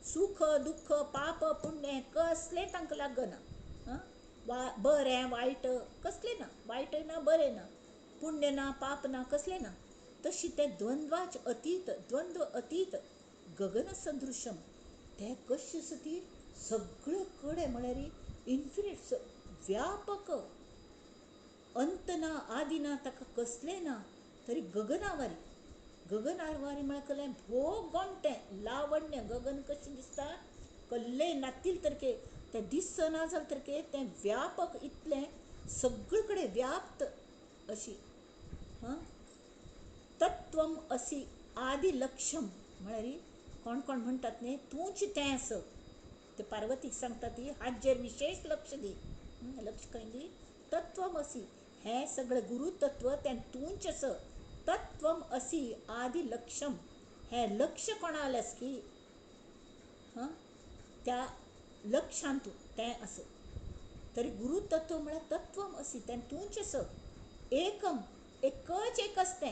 सुख दुःख पाप पुण्य कसले तांकां लागना. बरें वायट कसलें ना वायटय ना बरें ना पुण्य ना पाप ना कसलें ना. तशी ते द्वंद्वाच अतीत द्वंद्व अतीत गगन सदृशम ते कशी आसा ती सगळे कडे म्हळ्यार इन्फिनीट व्यापक अंत ना आदि ना ताका कसलें ना तरी गगनावारी. गगनावारी म्हळ्यार भोग गोंमटें लावण्य गगन कशें दिसता कसलेंय नातील तरके तें दिसना जाल्यार तरके तें व्यापक इतलें सगळे कडेन व्याप्त अशी. तत्वम असी आदि लक्ष्यम म्हळ्यार कोण कोण म्हणटात न्ही तूंच तें आस ते पार्वतीक सांगता ती हाजेर विशेष लक्ष दी लक्ष खंय दी. तत्वम असी हें सगळें गुरुतत्व तें तूंच आस. तत्वम असी आदि लक्ष्यम हें लक्ष कोणालेस की त्या लक्षांत तें आस. तरी गुरुतत्व म्हळ्यार तत्वम असी तें तूंच आस. एकम एकच एक आसतें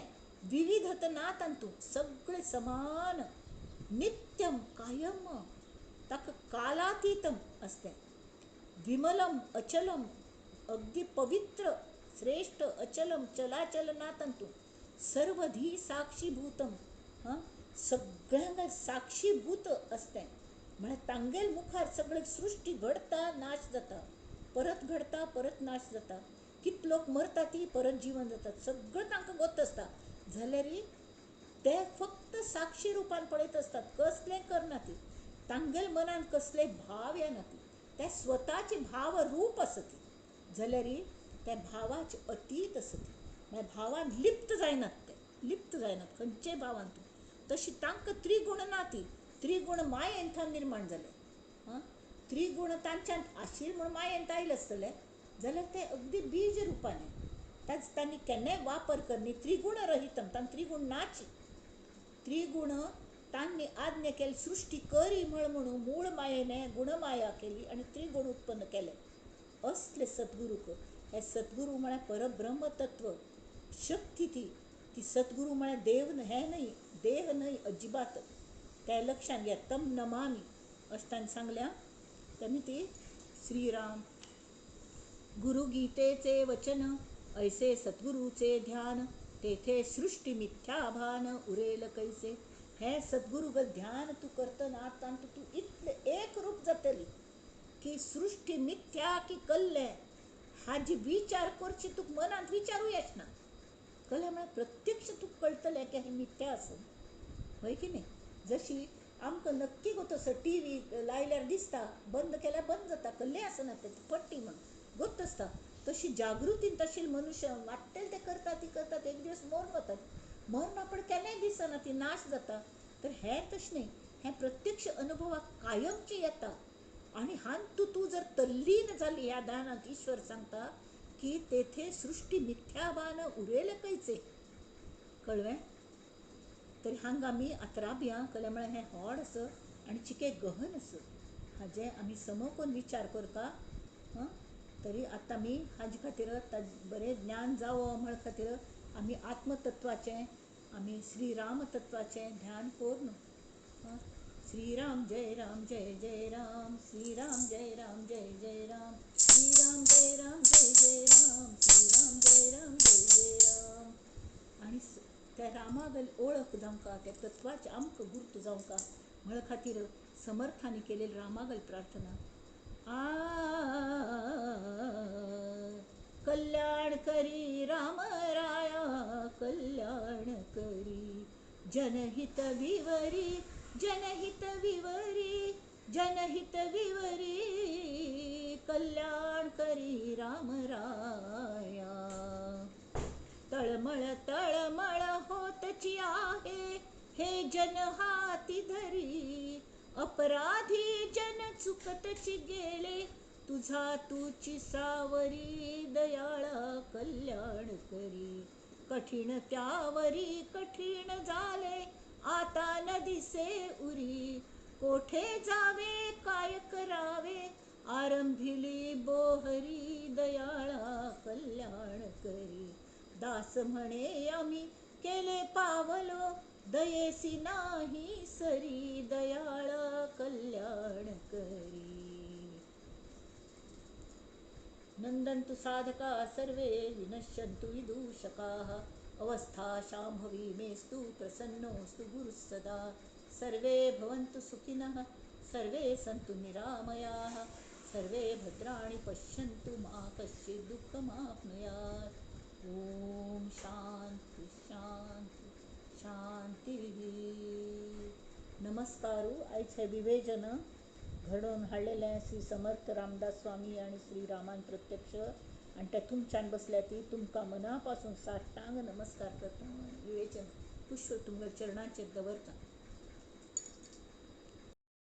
विविधत ना तांतूं सगळे समान नित्यम कायम ताका कालातीतम आसतें. विमलम अचलम अगदी पवित्र श्रेष्ठ अचलम चलाचल ना तांतूं. सर्वधी साक्षीभूतम सगळ्यांक साक्षीभूत आसतें म्हळ्यार तांगेल मुखार सगळे सृश्टी घडता नाश जाता परत घडता परत नाश जाता. कित लोक मरता ती परत जीवन जातात सगळं तांकां गोत आसता जाल्यार ते फक्त साक्षी रुपान पळयत असतात कसलें करना ती. तांगेल मनान कसले भाव येना ती ते स्वताचे भाव रूप आसा ती जाल्यार त्या भावाचे अतीत आसा ती म्हळ्यार भावान लिप्त जायनात ते लिप्त जायनात खंयचे भावान तूं. तशी तांकां त्रिगुण ना ती त्रिगुण मायेन थंय निर्माण जाले. त्रिगुण तांच्यान आशिल्ले म्हूण मायेंत आयले आसतले जाल्यार ते अगदी बीज रुपाने तांच तांणी केन्नाय वापर करनी त्रिगुण रहितम तांकां त्रिगुण नाची. त्रिगुण तांणी आज्ञा केली सृश्टी करी म्हणून मूळ मायेने गुणमाया केली आणि त्रिगुण उत्पन्न केले. असले सद्गुरूक हे सद्गुरू म्हळ्यार परब्रह्म तत्व शक्ती ती ती सद्गुरू म्हळ्यार देव हे नाही, देह नाही अजिबात. त्या लक्षात घ्या. तम नमामी अष्टांग सांगल्या त्यांनी ती श्रीराम. गुरु गीतेचे वचन ऐसे सद्गुरूचे ध्यान, तेथे सृष्टी मिथ्या भान उरेल कैसे. हे सद्गुरू ग ध्यान तू करतना आता तू इतले एक रूप जातली की सृष्टी मिथ्या की कल्ले हा जी विचार करची तू मनात विचारू येस ना कळल्यामुळे प्रत्यक्ष तू कळतले की हे मिथ्या असं होय की नाही. जशी आमकां नक्की गो तसं टी व्ही लायल्यार दिसता, बंद केल्यार बंद जाता, कल्ले आसना ते पट्टी म्हण गोत असता. तशी जागृतीन तशी मनुष्य वाटेल ते करतात, ती करतात, एक दिवस मरून वतात. मरण आपण केन्नाय दिसना, ती नाश जाता. तर हे तशें नाही, हे प्रत्यक्ष अनुभवाक कायमची येता. आणि हान तू जर तल्लीन जाली ह्या ध्यानात, ईश्वर सांगता की तेथे सृष्टी मिथ्याभान उरेल कैचे. कळवें. तरी हांगा आमी अतराबियां कळल्यामुळे हें व्हड असं आनी चिके गहन असं हाजे आमी समकोन विचार करता. तरी आतां आमी हाजे खातीर बरें ज्ञान जावं म्हण खातीर आमी आत्मतत्वाचें, आमी श्रीराम तत्वाचें ध्यान करून श्रीराम जय राम जय जय राम, श्रीराम जय राम जय जय राम, श्रीराम जय राम जय जय राम, श्रीराम जय राम जय जय राम. आणि त्या रामागल ओळख जावंका, त्या तत्वाचे आमकां गुर्त जावंका म्हण खातीर समर्थांनी केलेली रामागल प्रार्थना. कल्याण करी राम राया, कल्याण करी जनहित विवरी, जनहित विवरी, जनहित विवरी, कल्याण करी राम राया. तळमळ तळमळ होतची आहे हे जन हाती धरी, अपराधी जन चुकतची गेले, तुझा तूची सावरी दयाळा कल्याण करी. कठीण त्यावरी कठीण झाले, आता न दिसे उरी, कोठे जावे काय करावे, आरंभिली बोहरी दयाळा कल्याण करी. दास म्हणे आम्ही केले पावलो, दयेसी नाही सरी, दयाळा कल्याण करी. नंदन्तु साधका सर्वे विनश्यन्तु विदूषकाः, अवस्था शाम्भवी मेस्तु प्रसन्नोऽस्तु गुरुः सदा. सर्वे भवन्तु सुखिनः, सर्वे सन्तु निरामयाः, सर्वे भद्राणि पश्यन्तु मा कश्चित् दुःखमाप्नुयात्. ओम शांति शांति शांती. नमस्कारू. आयज हे विवेचन घडोवन हाडलेलें श्री समर्थ रामदास स्वामी आणि श्री रामान प्रत्यक्ष, आणि त्या तुमच्यान बसल्या ती तुमकां मना पासून साष्टांग नमस्कार करता. विवेचन पुष्प तुमच्या चरणाचेर दवरता.